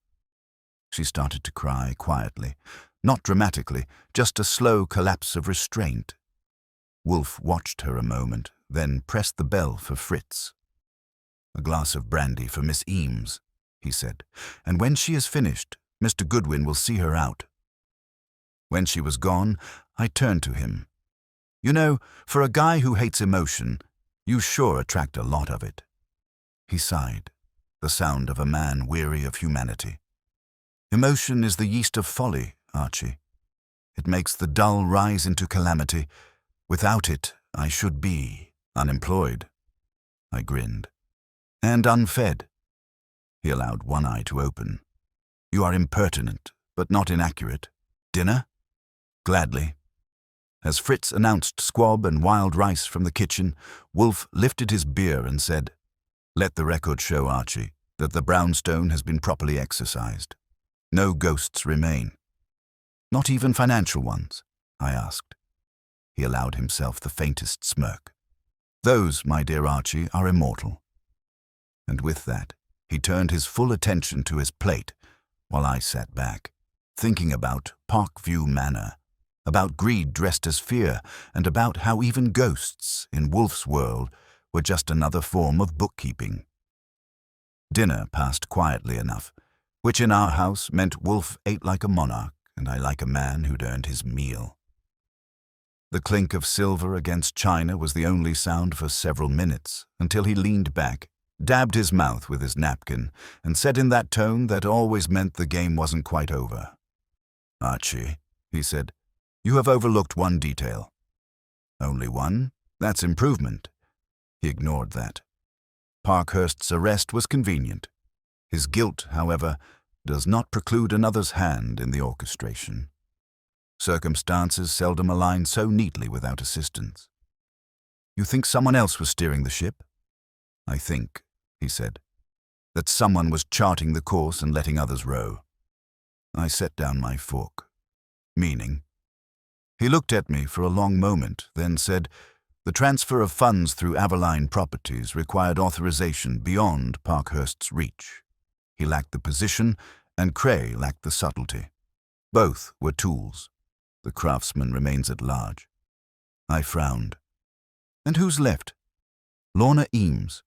She started to cry quietly, not dramatically, just a slow collapse of restraint. Wolfe watched her a moment, then pressed the bell for Fritz. A glass of brandy for Miss Eames, he said, and when she is finished, Mr. Goodwin will see her out. When she was gone, I turned to him. You know, for a guy who hates emotion, you sure attract a lot of it. He sighed, the sound of a man weary of humanity. Emotion is the yeast of folly, Archie. It makes the dull rise into calamity. Without it, I should be unemployed. I grinned. And unfed. He allowed one eye to open. You are impertinent, but not inaccurate. Dinner? Gladly. As Fritz announced squab and wild rice from the kitchen, Wolfe lifted his beer and said, Let the record show, Archie, that the brownstone has been properly exercised. No ghosts remain. Not even financial ones, I asked. He allowed himself the faintest smirk. Those, my dear Archie, are immortal. And with that, he turned his full attention to his plate, while I sat back, thinking about Parkview Manor, about greed dressed as fear, and about how even ghosts, in Wolfe's world, were just another form of bookkeeping. Dinner passed quietly enough, which in our house meant Wolfe ate like a monarch, and I like a man who'd earned his meal. The clink of silver against china was the only sound for several minutes, until he leaned back, dabbed his mouth with his napkin, and said in that tone that always meant the game wasn't quite over. Archie, he said, you have overlooked one detail. Only one? That's improvement. He ignored that. Parkhurst's arrest was convenient. His guilt, however, does not preclude another's hand in the orchestration. Circumstances seldom align so neatly without assistance. You think someone else was steering the ship? I think, he said, that someone was charting the course and letting others row. I set down my fork. Meaning? He looked at me for a long moment, then said, the transfer of funds through Aveline Properties required authorization beyond Parkhurst's reach. He lacked the position, and Cray lacked the subtlety. Both were tools. The craftsman remains at large. I frowned. And who's left? Lorna Eames.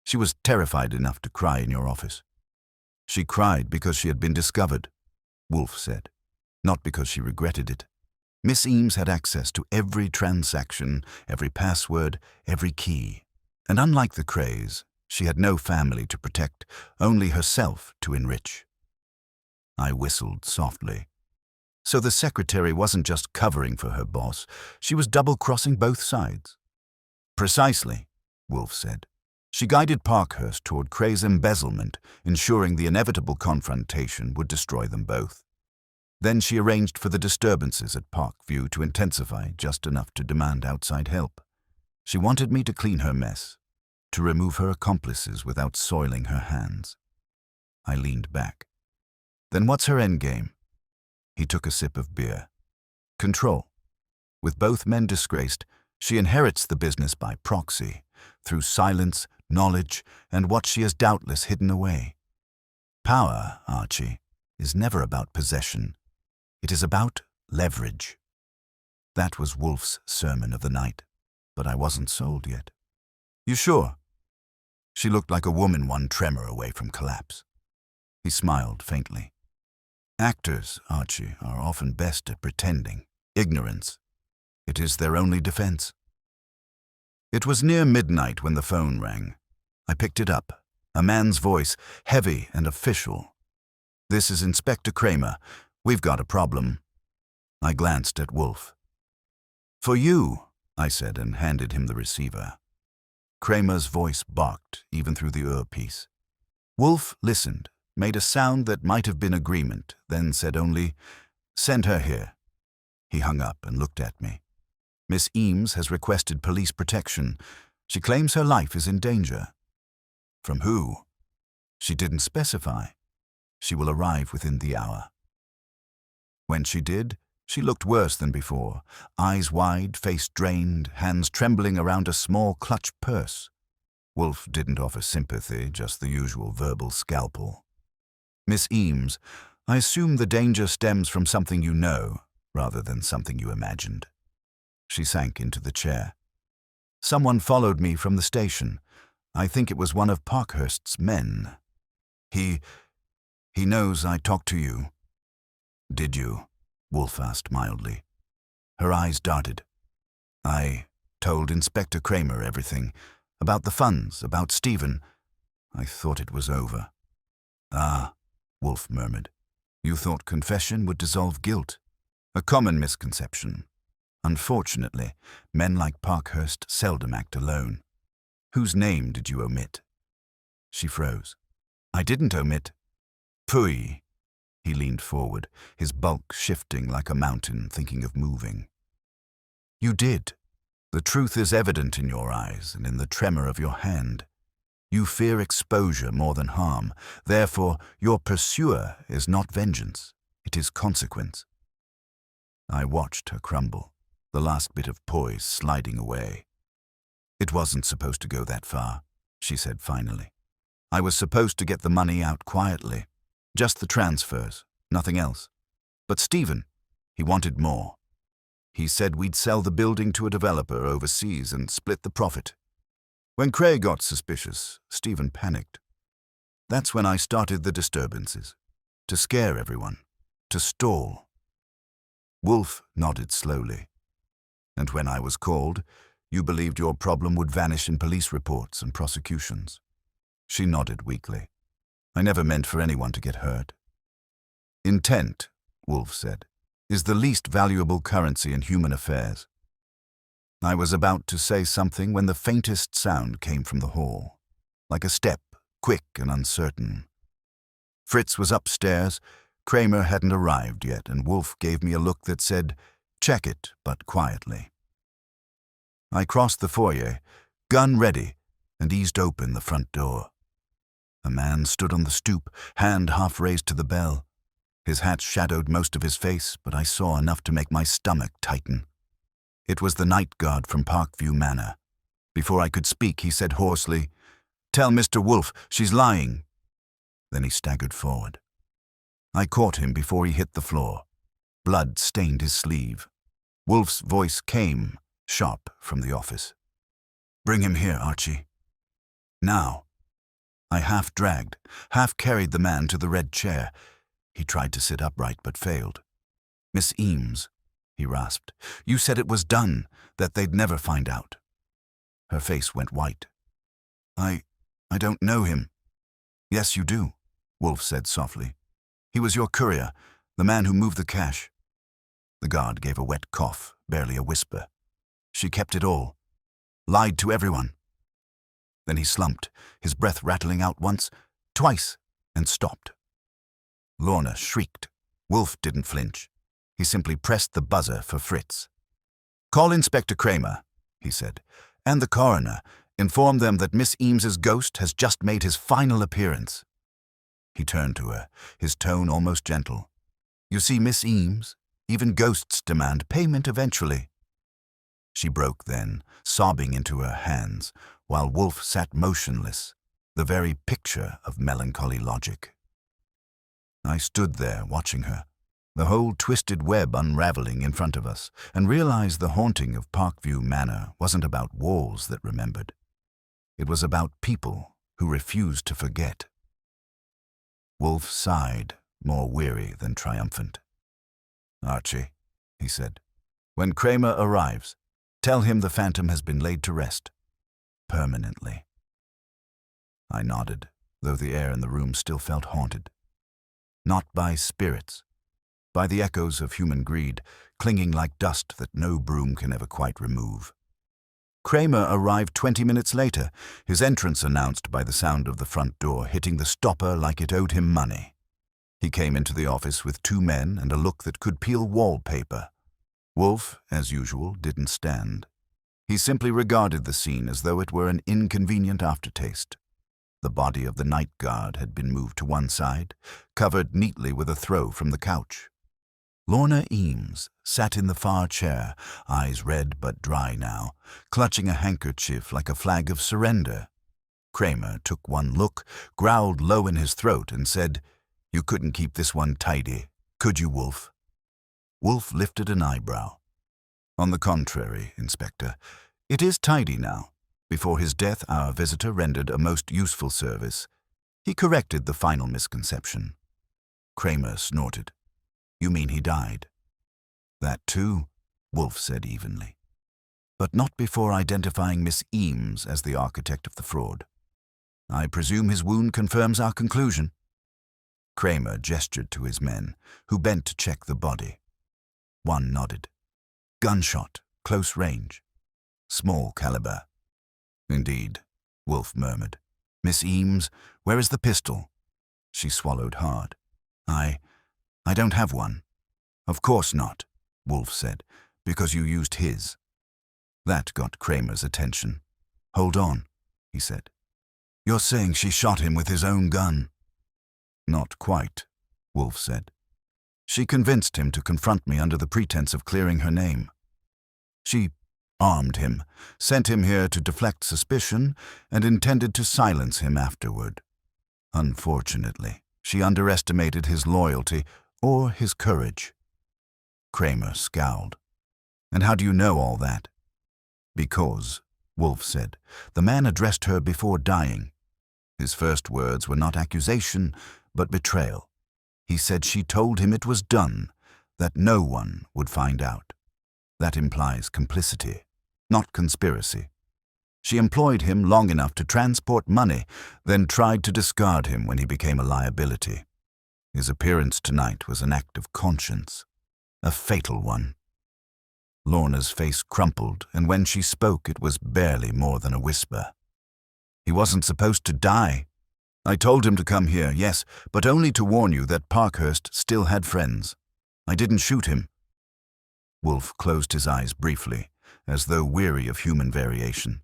She was terrified enough to cry in your office. She cried because she had been discovered, Wolfe said, not because she regretted it. Miss Eames had access to every transaction, every password, every key. And unlike the Crays, she had no family to protect, only herself to enrich. I whistled softly. So the secretary wasn't just covering for her boss, she was double-crossing both sides. Precisely, Wolfe said. She guided Parkhurst toward Cray's embezzlement, ensuring the inevitable confrontation would destroy them both. Then she arranged for the disturbances at Parkview to intensify just enough to demand outside help. She wanted me to clean her mess, to remove her accomplices without soiling her hands. I leaned back. Then what's her endgame? He took a sip of beer. Control. With both men disgraced, she inherits the business by proxy, through silence, knowledge, and what she has doubtless hidden away. Power, Archie, is never about possession. It is about leverage. That was Wolfe's sermon of the night, but I wasn't sold yet. You sure? She looked like a woman one tremor away from collapse. He smiled faintly. Actors, Archie, are often best at pretending. Ignorance. It is their only defense. It was near midnight when the phone rang. I picked it up. A man's voice, heavy and official. "This is Inspector Kramer. We've got a problem." I glanced at Wolfe. "For you," I said and handed him the receiver. Kramer's voice barked even through the earpiece. Wolfe listened, made a sound that might have been agreement, then said only, "Send her here." He hung up and looked at me. "Miss Eames has requested police protection. She claims her life is in danger." "From who?" "She didn't specify. She will arrive within the hour." When she did, she looked worse than before, eyes wide, face drained, hands trembling around a small clutch purse. Wolfe didn't offer sympathy, just the usual verbal scalpel. "Miss Eames, I assume the danger stems from something you know, rather than something you imagined." She sank into the chair. "Someone followed me from the station. I think it was one of Parkhurst's men. He knows I talked to you." "Did you?" Wolfe asked mildly. Her eyes darted. "I told Inspector Kramer everything. About the funds, about Stephen. I thought it was over." "Ah," Wolfe murmured. "You thought confession would dissolve guilt. A common misconception. Unfortunately, men like Parkhurst seldom act alone. Whose name did you omit?" She froze. "I didn't omit." "Pooey." He leaned forward, his bulk shifting like a mountain thinking of moving. "You did. The truth is evident in your eyes and in the tremor of your hand. You fear exposure more than harm. Therefore, your pursuer is not vengeance. It is consequence." I watched her crumble, the last bit of poise sliding away. "It wasn't supposed to go that far," she said finally. "I was supposed to get the money out quietly. Just the transfers, nothing else. But Stephen, he wanted more. He said we'd sell the building to a developer overseas and split the profit. When Craig got suspicious, Stephen panicked. That's when I started the disturbances. To scare everyone. To stall." Wolfe nodded slowly. "And when I was called, you believed your problem would vanish in police reports and prosecutions." She nodded weakly. "I never meant for anyone to get hurt." "Intent," Wolfe said, "is the least valuable currency in human affairs." I was about to say something when the faintest sound came from the hall, like a step, quick and uncertain. Fritz was upstairs. Kramer hadn't arrived yet, and Wolfe gave me a look that said, "Check it, but quietly." I crossed the foyer, gun ready, and eased open the front door. A man stood on the stoop, hand half raised to the bell. His hat shadowed most of his face, but I saw enough to make my stomach tighten. It was the night guard from Parkview Manor. Before I could speak, he said hoarsely, "Tell Mr. Wolfe, she's lying." Then he staggered forward. I caught him before he hit the floor. Blood stained his sleeve. Wolfe's voice came, sharp, from the office. "Bring him here, Archie." "Now." I half dragged, half carried the man to the red chair. He tried to sit upright but failed. "Miss Eames," he rasped, "you said it was done, that they'd never find out." Her face went white. I don't know him." "Yes, you do," Wolfe said softly. "He was your courier, the man who moved the cash." The guard gave a wet cough, barely a whisper. "She kept it all. Lied to everyone." Then he slumped, his breath rattling out once, twice, and stopped. Lorna shrieked. Wolfe didn't flinch. He simply pressed the buzzer for Fritz. "Call Inspector Kramer," he said, "and the coroner. Inform them that Miss Eames's ghost has just made his final appearance." He turned to her, his tone almost gentle. "You see, Miss Eames, even ghosts demand payment eventually." She broke then, sobbing into her hands. while Wolfe sat motionless, the very picture of melancholy logic. I stood there watching her, the whole twisted web unraveling in front of us, and realized the haunting of Parkview Manor wasn't about walls that remembered. It was about people who refused to forget. Wolfe sighed, more weary than triumphant. "Archie," he said, "when Kramer arrives, tell him the phantom has been laid to rest. Permanently." I nodded, though the air in the room still felt haunted. Not by spirits, by the echoes of human greed, clinging like dust that no broom can ever quite remove. Kramer arrived 20 minutes later, his entrance announced by the sound of the front door hitting the stopper like it owed him money. He came into the office with 2 men and a look that could peel wallpaper. Wolfe, as usual, didn't stand. He simply regarded the scene as though it were an inconvenient aftertaste. The body of the night guard had been moved to one side, covered neatly with a throw from the couch. Lorna Eames sat in the far chair, eyes red but dry now, clutching a handkerchief like a flag of surrender. Kramer took one look, growled low in his throat, and said, "You couldn't keep this one tidy, could you, Wolfe?" Wolfe lifted an eyebrow. "On the contrary, Inspector, it is tidy now. Before his death, our visitor rendered a most useful service. He corrected the final misconception." Kramer snorted. "You mean he died?" "That too," Wolfe said evenly. "But not before identifying Miss Eames as the architect of the fraud. I presume his wound confirms our conclusion." Kramer gestured to his men, who bent to check the body. One nodded. "Gunshot, close range. Small caliber." "Indeed," Wolfe murmured. "Miss Eames, where is the pistol?" She swallowed hard. I don't have one." "Of course not," Wolfe said, "because you used his." That got Kramer's attention. "Hold on," he said. "You're saying she shot him with his own gun?" "Not quite," Wolfe said. "She convinced him to confront me under the pretense of clearing her name. She armed him, sent him here to deflect suspicion, and intended to silence him afterward. Unfortunately, she underestimated his loyalty or his courage." Kramer scowled. "And how do you know all that?" "Because," Wolfe said, "the man addressed her before dying. His first words were not accusation, but betrayal. He said she told him it was done, that no one would find out. That implies complicity, not conspiracy. She employed him long enough to transport money, then tried to discard him when he became a liability. His appearance tonight was an act of conscience, a fatal one." Lorna's face crumpled, and when she spoke it was barely more than a whisper. "He wasn't supposed to die. I told him to come here, yes, but only to warn you that Parkhurst still had friends. I didn't shoot him." Wolfe closed his eyes briefly, as though weary of human variation.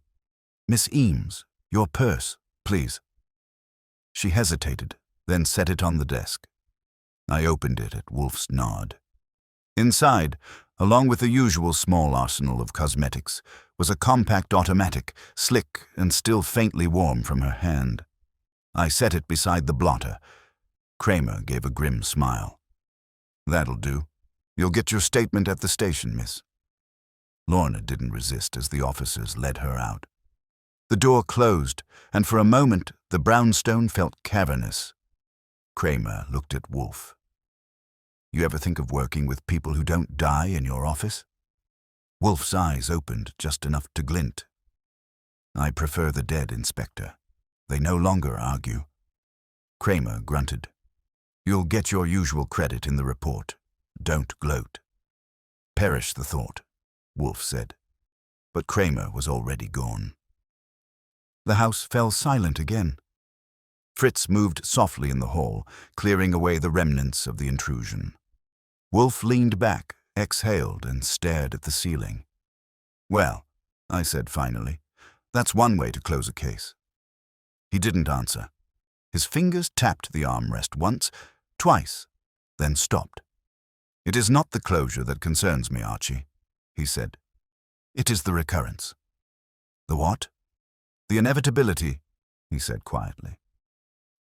"Miss Eames, your purse, please." She hesitated, then set it on the desk. I opened it at Wolfe's nod. Inside, along with the usual small arsenal of cosmetics, was a compact automatic, slick and still faintly warm from her hand. I set it beside the blotter. Kramer gave a grim smile. "That'll do. You'll get your statement at the station, miss." Lorna didn't resist as the officers led her out. The door closed, and for a moment the brownstone felt cavernous. Kramer looked at Wolfe. "You ever think of working with people who don't die in your office?" Wolfe's eyes opened just enough to glint. "I prefer the dead, Inspector. They no longer argue." Kramer grunted. "You'll get your usual credit in the report. Don't gloat." "Perish the thought," Wolfe said. But Kramer was already gone. The house fell silent again. Fritz moved softly in the hall, clearing away the remnants of the intrusion. Wolfe leaned back, exhaled, and stared at the ceiling. "Well," I said finally, "that's one way to close a case." He didn't answer. His fingers tapped the armrest once, twice, then stopped. "It is not the closure that concerns me, Archie," he said. "It is the recurrence." "The what?" The inevitability, he said quietly.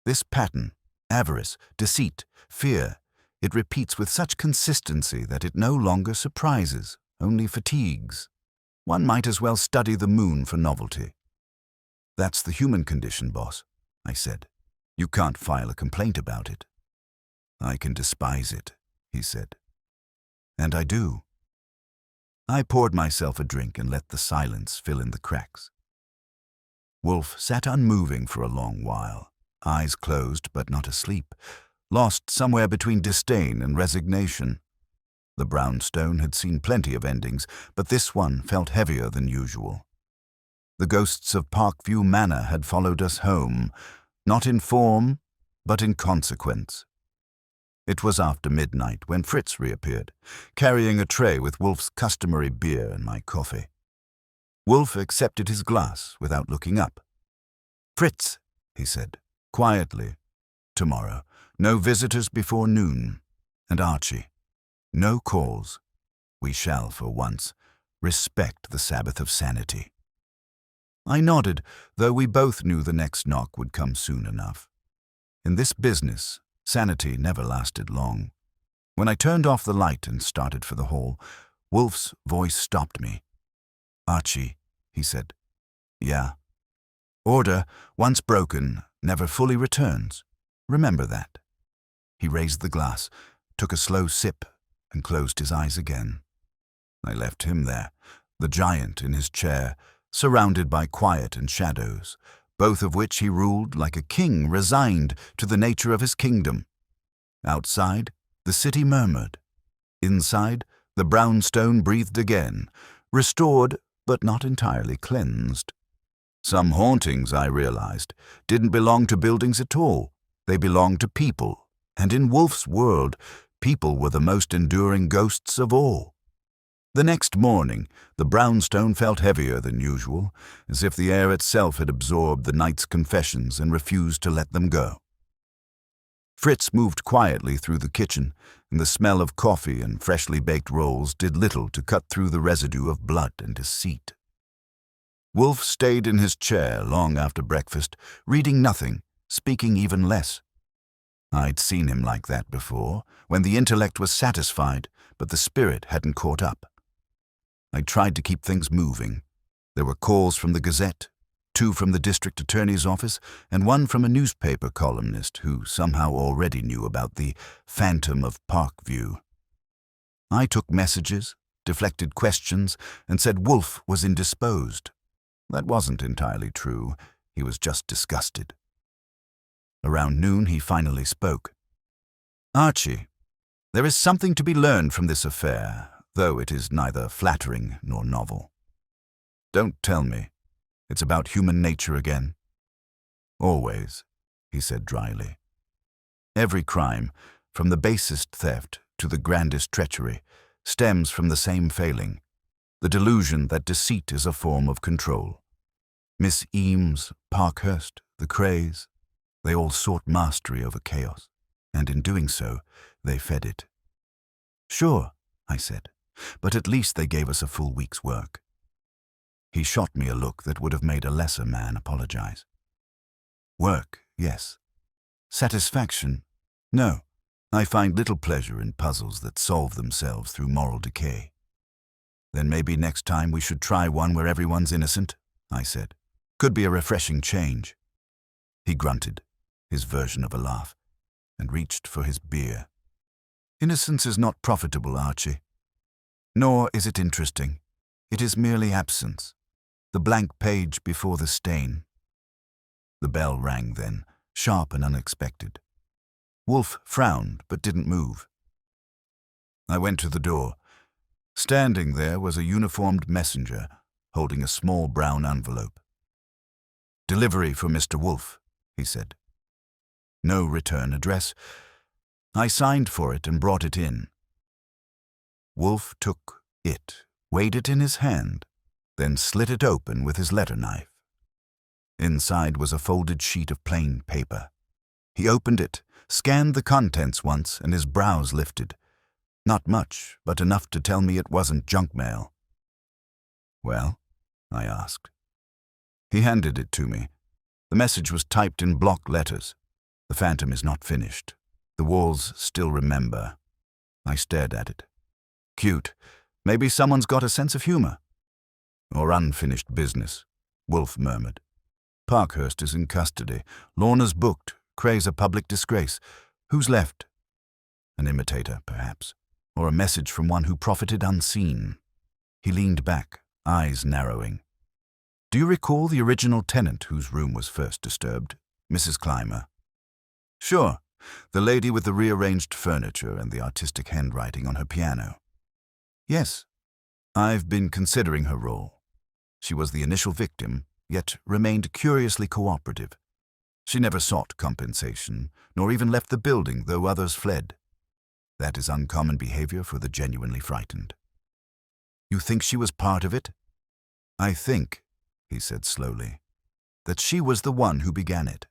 This pattern, avarice, deceit, fear, it repeats with such consistency that it no longer surprises, only fatigues. One might as well study the moon for novelty. That's the human condition, boss, I said. You can't file a complaint about it. I can despise it, he said. And I do. I poured myself a drink and let the silence fill in the cracks. Wolfe sat unmoving for a long while, eyes closed but not asleep, lost somewhere between disdain and resignation. The brownstone had seen plenty of endings, but this one felt heavier than usual. The ghosts of Parkview Manor had followed us home, not in form, but in consequence. It was after midnight when Fritz reappeared, carrying a tray with Wolfe's customary beer and my coffee. Wolfe accepted his glass without looking up. "Fritz," he said, quietly, "tomorrow, no visitors before noon. And Archie, no calls. We shall, for once, respect the Sabbath of sanity." I nodded, though we both knew the next knock would come soon enough. In this business, sanity never lasted long. When I turned off the light and started for the hall, Wolfe's voice stopped me. "Archie," he said. "Yeah. Order, once broken, never fully returns. Remember that." He raised the glass, took a slow sip, and closed his eyes again. I left him there, the giant in his chair, surrounded by quiet and shadows, both of which he ruled like a king resigned to the nature of his kingdom. Outside, the city murmured. Inside, the brownstone breathed again, restored but not entirely cleansed. Some hauntings, I realized, didn't belong to buildings at all. They belonged to people, and in Wolfe's world, people were the most enduring ghosts of all. The next morning, the brownstone felt heavier than usual, as if the air itself had absorbed the night's confessions and refused to let them go. Fritz moved quietly through the kitchen, and the smell of coffee and freshly baked rolls did little to cut through the residue of blood and deceit. Wolfe stayed in his chair long after breakfast, reading nothing, speaking even less. I'd seen him like that before, when the intellect was satisfied, but the spirit hadn't caught up. I tried to keep things moving. There were calls from the Gazette, 2 from the district attorney's office, and 1 from a newspaper columnist who somehow already knew about the Phantom of Parkview. I took messages, deflected questions, and said Wolfe was indisposed. That wasn't entirely true. He was just disgusted. Around noon he finally spoke. "Archie, there is something to be learned from this affair, though it is neither flattering nor novel." "Don't tell me. It's about human nature again." "Always," he said dryly. "Every crime, from the basest theft to the grandest treachery, stems from the same failing, the delusion that deceit is a form of control. Miss Eames, Parkhurst, the Crays, they all sought mastery over chaos, and in doing so, they fed it." "Sure," I said, "but at least they gave us a full week's work." He shot me a look that would have made a lesser man apologize. "Work, yes. Satisfaction, no. I find little pleasure in puzzles that solve themselves through moral decay." "Then maybe next time we should try one where everyone's innocent," I said. "Could be a refreshing change." He grunted, his version of a laugh, and reached for his beer. "Innocence is not profitable, Archie. Nor is it interesting. It is merely absence, the blank page before the stain." The bell rang then, sharp and unexpected. Wolfe frowned but didn't move. I went to the door. Standing there was a uniformed messenger, holding a small brown envelope. "Delivery for Mr. Wolfe," he said. No return address. I signed for it and brought it in. Wolfe took it, weighed it in his hand, then slit it open with his letter knife. Inside was a folded sheet of plain paper. He opened it, scanned the contents once, and his brows lifted. Not much, but enough to tell me it wasn't junk mail. "Well?" I asked. He handed it to me. The message was typed in block letters. The phantom is not finished. The walls still remember. I stared at it. Cute. Maybe someone's got a sense of humor. Or unfinished business, Wolfe murmured. Parkhurst is in custody. Lorna's booked. Cray's a public disgrace. Who's left? An imitator, perhaps. Or a message from one who profited unseen. He leaned back, eyes narrowing. Do you recall the original tenant whose room was first disturbed, Mrs. Clymer? Sure, the lady with the rearranged furniture and the artistic handwriting on her piano. Yes, I've been considering her role. She was the initial victim, yet remained curiously cooperative. She never sought compensation, nor even left the building, though others fled. That is uncommon behavior for the genuinely frightened. You think she was part of it? I think, he said slowly, that she was the one who began it.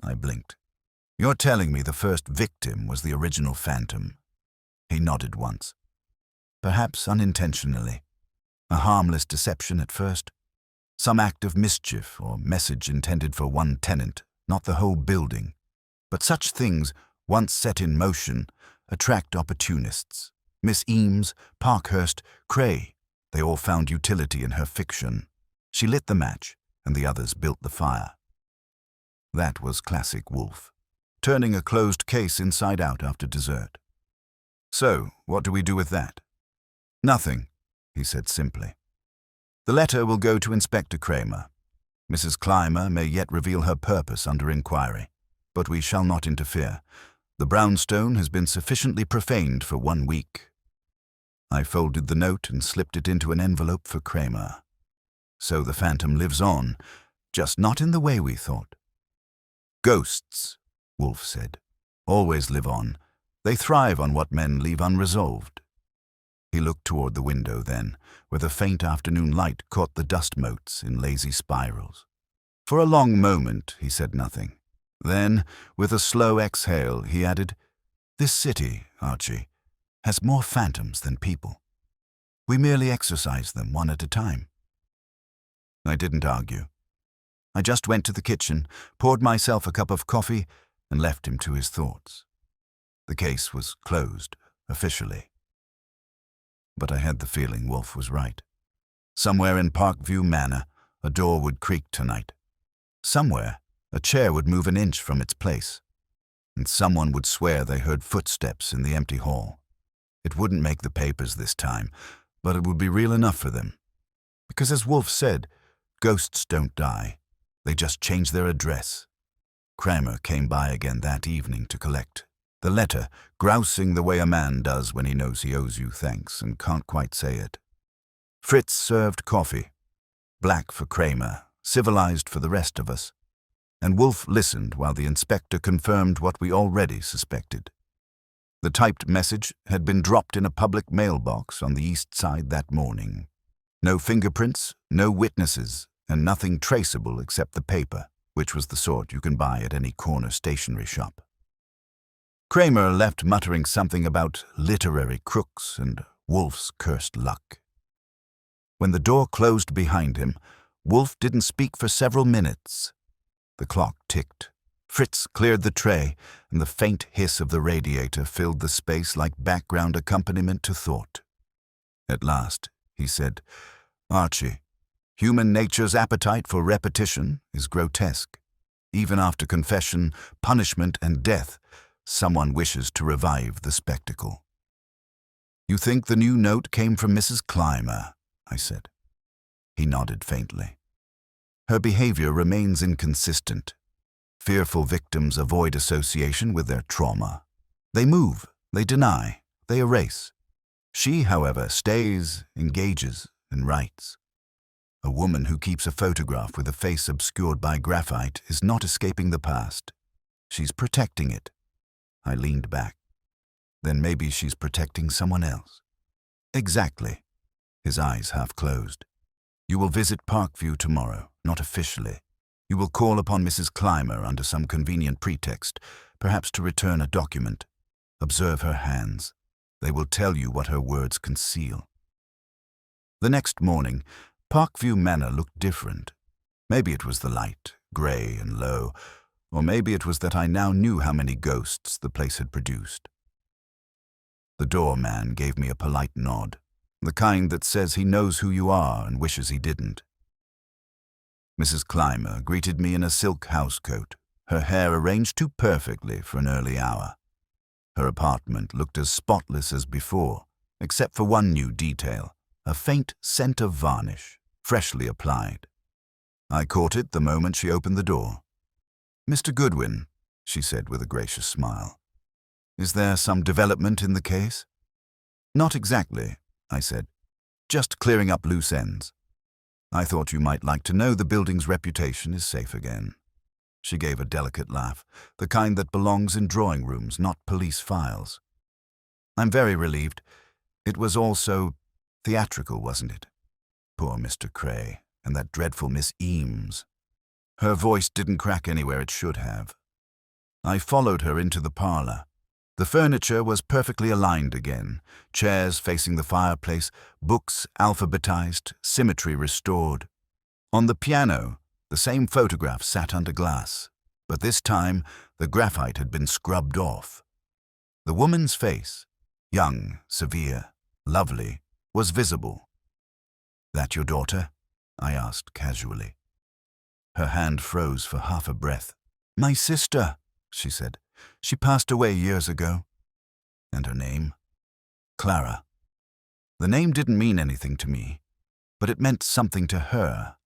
I blinked. You're telling me the first victim was the original phantom? He nodded once. Perhaps unintentionally. A harmless deception at first. Some act of mischief or message intended for one tenant, not the whole building. But such things, once set in motion, attract opportunists. Miss Eames, Parkhurst, Cray, they all found utility in her fiction. She lit the match, and the others built the fire. That was classic Wolfe, turning a closed case inside out after dessert. So, what do we do with that? Nothing, he said simply. The letter will go to Inspector Kramer. Mrs. Clymer may yet reveal her purpose under inquiry, but we shall not interfere. The brownstone has been sufficiently profaned for 1 week. I folded the note and slipped it into an envelope for Kramer. So the phantom lives on, just not in the way we thought. Ghosts, Wolfe said, always live on. They thrive on what men leave unresolved. He looked toward the window then, where the faint afternoon light caught the dust motes in lazy spirals. For a long moment he said nothing. Then, with a slow exhale, he added, This city, Archie, has more phantoms than people. We merely exorcise them one at a time. I didn't argue. I just went to the kitchen, poured myself a cup of coffee, and left him to his thoughts. The case was closed, officially. But I had the feeling Wolfe was right. Somewhere in Parkview Manor, a door would creak tonight. Somewhere, a chair would move an inch from its place, and someone would swear they heard footsteps in the empty hall. It wouldn't make the papers this time, but it would be real enough for them. Because as Wolfe said, ghosts don't die. They just change their address. Kramer came by again that evening to collect the letter, grousing the way a man does when he knows he owes you thanks and can't quite say it. Fritz served coffee, black for Kramer, civilized for the rest of us, and Wolfe listened while the inspector confirmed what we already suspected. The typed message had been dropped in a public mailbox on the east side that morning. No fingerprints, no witnesses, and nothing traceable except the paper, which was the sort you can buy at any corner stationery shop. Kramer left muttering something about literary crooks and Wolfe's cursed luck. When the door closed behind him, Wolfe didn't speak for several minutes. The clock ticked. Fritz cleared the tray, and the faint hiss of the radiator filled the space like background accompaniment to thought. At last, he said, Archie, human nature's appetite for repetition is grotesque. Even after confession, punishment, and death, someone wishes to revive the spectacle. You think the new note came from Mrs. Clymer? I said. He nodded faintly. Her behavior remains inconsistent. Fearful victims avoid association with their trauma. They move, they deny, they erase. She, however, stays, engages, and writes. A woman who keeps a photograph with a face obscured by graphite is not escaping the past. She's protecting it. I leaned back. Then maybe she's protecting someone else. Exactly. His eyes half closed. You will visit Parkview tomorrow, not officially. You will call upon Mrs. Clymer under some convenient pretext, perhaps to return a document. Observe her hands. They will tell you what her words conceal. The next morning, Parkview Manor looked different. Maybe it was the light, grey and low, or maybe it was that I now knew how many ghosts the place had produced. The doorman gave me a polite nod, the kind that says he knows who you are and wishes he didn't. Mrs. Clymer greeted me in a silk housecoat, her hair arranged too perfectly for an early hour. Her apartment looked as spotless as before, except for one new detail, a faint scent of varnish, freshly applied. I caught it the moment she opened the door. "Mr. Goodwin," she said with a gracious smile. "Is there some development in the case?" "Not exactly," I said. "Just clearing up loose ends. I thought you might like to know the building's reputation is safe again." She gave a delicate laugh, the kind that belongs in drawing rooms, not police files. "I'm very relieved. It was all so theatrical, wasn't it? Poor Mr. Cray, and that dreadful Miss Eames." Her voice didn't crack anywhere it should have. I followed her into the parlor. The furniture was perfectly aligned again, chairs facing the fireplace, books alphabetized, symmetry restored. On the piano, the same photograph sat under glass, but this time the graphite had been scrubbed off. The woman's face, young, severe, lovely, was visible. "That your daughter?" I asked casually. Her hand froze for half a breath. "My sister," she said. "She passed away years ago." "And her name?" "Clara." The name didn't mean anything to me, but it meant something to her.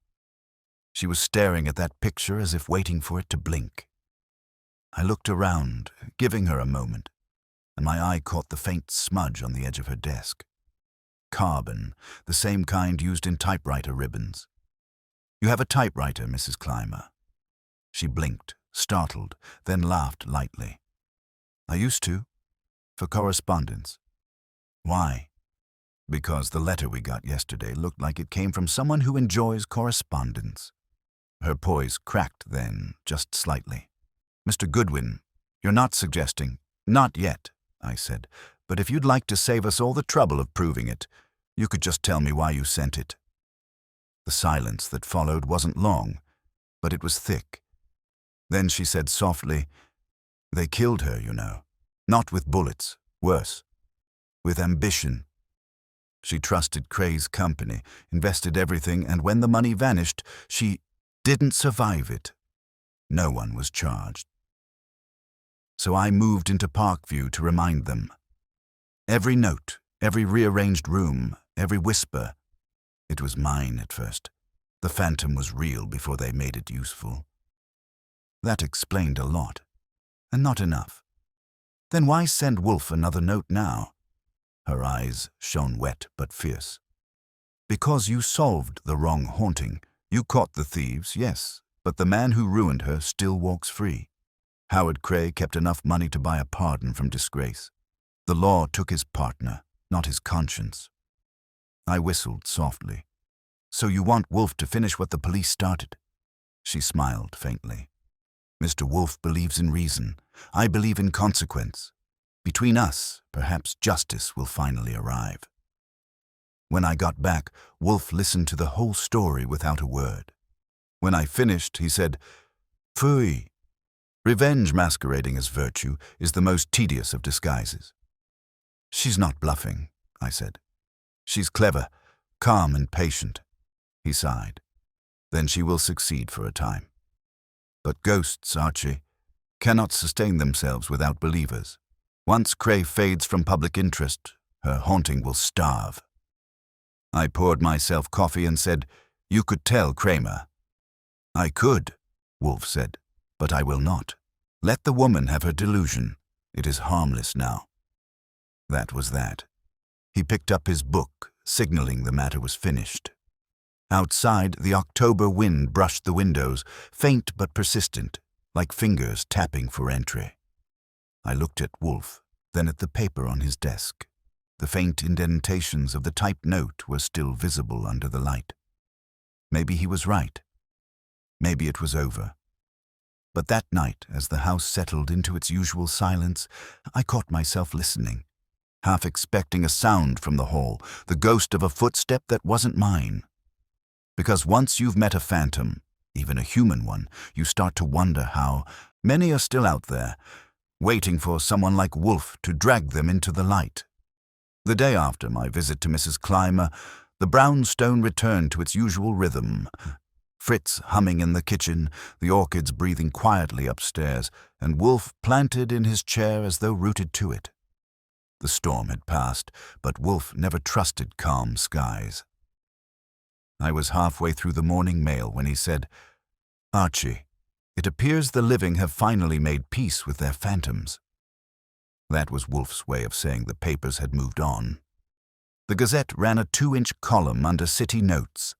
She was staring at that picture as if waiting for it to blink. I looked around, giving her a moment, and my eye caught the faint smudge on the edge of her desk. Carbon, the same kind used in typewriter ribbons. "You have a typewriter, Mrs. Clymer?" She blinked, startled, then laughed lightly. "I used to, for correspondence." "Why?" "Because the letter we got yesterday looked like it came from someone who enjoys correspondence." Her poise cracked then, just slightly. "Mr. Goodwin, you're not suggesting—" "Not yet," I said, "but if you'd like to save us all the trouble of proving it, you could just tell me why you sent it." The silence that followed wasn't long, but it was thick. Then she said softly, "They killed her, you know. Not with bullets, worse. With ambition. She trusted Cray's company, invested everything, and when the money vanished, she didn't survive it. No one was charged. So I moved into Parkview to remind them. Every note, every rearranged room, every whisper. It was mine at first. The phantom was real before they made it useful." That explained a lot, and not enough. "Then why send Wolfe another note now?" Her eyes shone wet but fierce. "Because you solved the wrong haunting. You caught the thieves, yes, but the man who ruined her still walks free. Howard Cray kept enough money to buy a pardon from disgrace. The law took his partner, not his conscience." I whistled softly. "So you want Wolfe to finish what the police started?" She smiled faintly. "Mr. Wolfe believes in reason. I believe in consequence. Between us, perhaps justice will finally arrive." When I got back, Wolfe listened to the whole story without a word. When I finished, he said, "Phooey. Revenge masquerading as virtue is the most tedious of disguises." "She's not bluffing," I said. "She's clever, calm and patient." He sighed. "Then she will succeed for a time. But ghosts, Archie, cannot sustain themselves without believers. Once Cray fades from public interest, her haunting will starve." I poured myself coffee and said, "You could tell Kramer." "I could," Wolfe said, "but I will not. Let the woman have her delusion. It is harmless now." That was that. He picked up his book, signaling the matter was finished. Outside, the October wind brushed the windows, faint but persistent, like fingers tapping for entry. I looked at Wolfe, then at the paper on his desk. The faint indentations of the typed note were still visible under the light. Maybe he was right. Maybe it was over. But that night, as the house settled into its usual silence, I caught myself listening, half expecting a sound from the hall, the ghost of a footstep that wasn't mine. Because once you've met a phantom, even a human one, you start to wonder how many are still out there, waiting for someone like Wolfe to drag them into the light. The day after my visit to Mrs. Clymer, the brownstone returned to its usual rhythm. Fritz humming in the kitchen, the orchids breathing quietly upstairs, and Wolfe planted in his chair as though rooted to it. The storm had passed, but Wolfe never trusted calm skies. I was halfway through the morning mail when he said, "Archie, it appears the living have finally made peace with their phantoms." That was Wolfe's way of saying the papers had moved on. The Gazette ran a 2-inch column under city notes.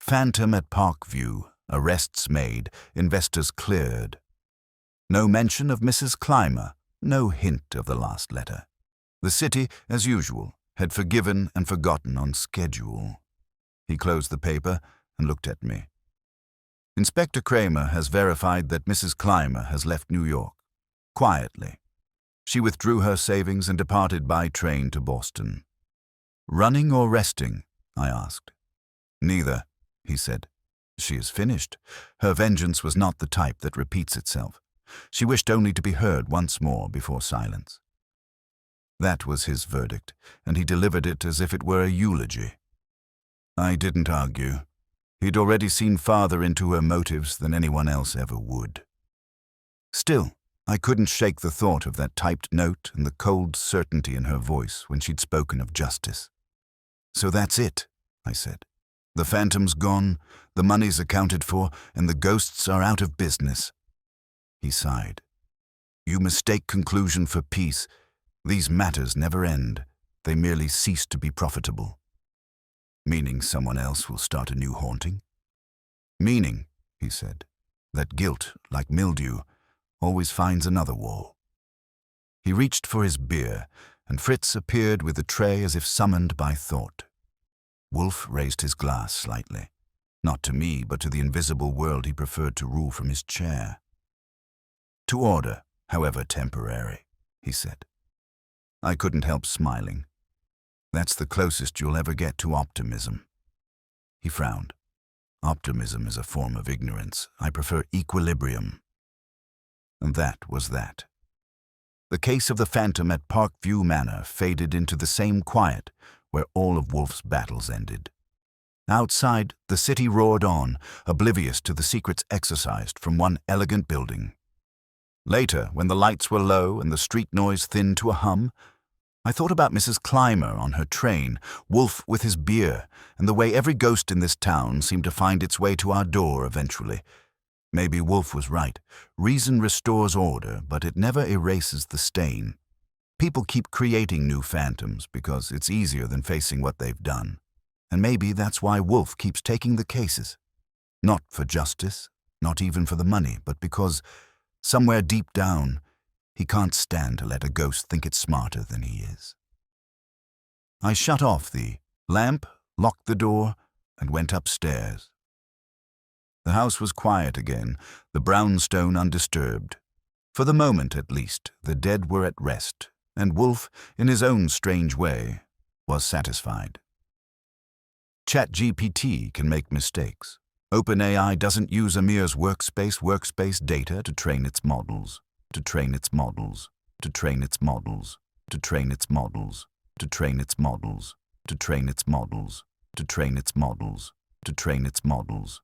Phantom at Parkview, arrests made, investors cleared. No mention of Mrs. Clymer, no hint of the last letter. The city, as usual, had forgiven and forgotten on schedule. He closed the paper and looked at me. "Inspector Kramer has verified that Mrs. Clymer has left New York. Quietly. She withdrew her savings and departed by train to Boston." "Running or resting?" I asked. "Neither," he said. "She is finished. Her vengeance was not the type that repeats itself. She wished only to be heard once more before silence." That was his verdict, and he delivered it as if it were a eulogy. I didn't argue. He'd already seen farther into her motives than anyone else ever would. Still, I couldn't shake the thought of that typed note and the cold certainty in her voice when she'd spoken of justice. "So that's it," I said. "The phantom's gone, the money's accounted for, and the ghosts are out of business." He sighed. "You mistake conclusion for peace. These matters never end. They merely cease to be profitable." "Meaning someone else will start a new haunting?" "Meaning," he said, "that guilt, like mildew, always finds another wall." He reached for his beer, and Fritz appeared with the tray as if summoned by thought. Wolfe raised his glass slightly, not to me, but to the invisible world he preferred to rule from his chair. "To order, however temporary," he said. I couldn't help smiling. "That's the closest you'll ever get to optimism." He frowned. "Optimism is a form of ignorance. I prefer equilibrium." And that was that. The case of the phantom at Parkview Manor faded into the same quiet where all of Wolfe's battles ended. Outside, the city roared on, oblivious to the secrets exercised from one elegant building. Later, when the lights were low and the street noise thinned to a hum, I thought about Mrs. Clymer on her train, Wolfe with his beer, and the way every ghost in this town seemed to find its way to our door eventually. Maybe Wolfe was right. Reason restores order, but it never erases the stain. People keep creating new phantoms because it's easier than facing what they've done. And maybe that's why Wolfe keeps taking the cases. Not for justice, not even for the money, but because, somewhere deep down, he can't stand to let a ghost think it's smarter than he is. I shut off the lamp, locked the door, and went upstairs. The house was quiet again, the brownstone undisturbed. For the moment, at least, the dead were at rest, and Wolfe, in his own strange way, was satisfied. ChatGPT can make mistakes. OpenAI doesn't use Amir's workspace data to train its models, to train its models, to train its models, to train its models, to train its models, to train its models, to train its models, to train its models.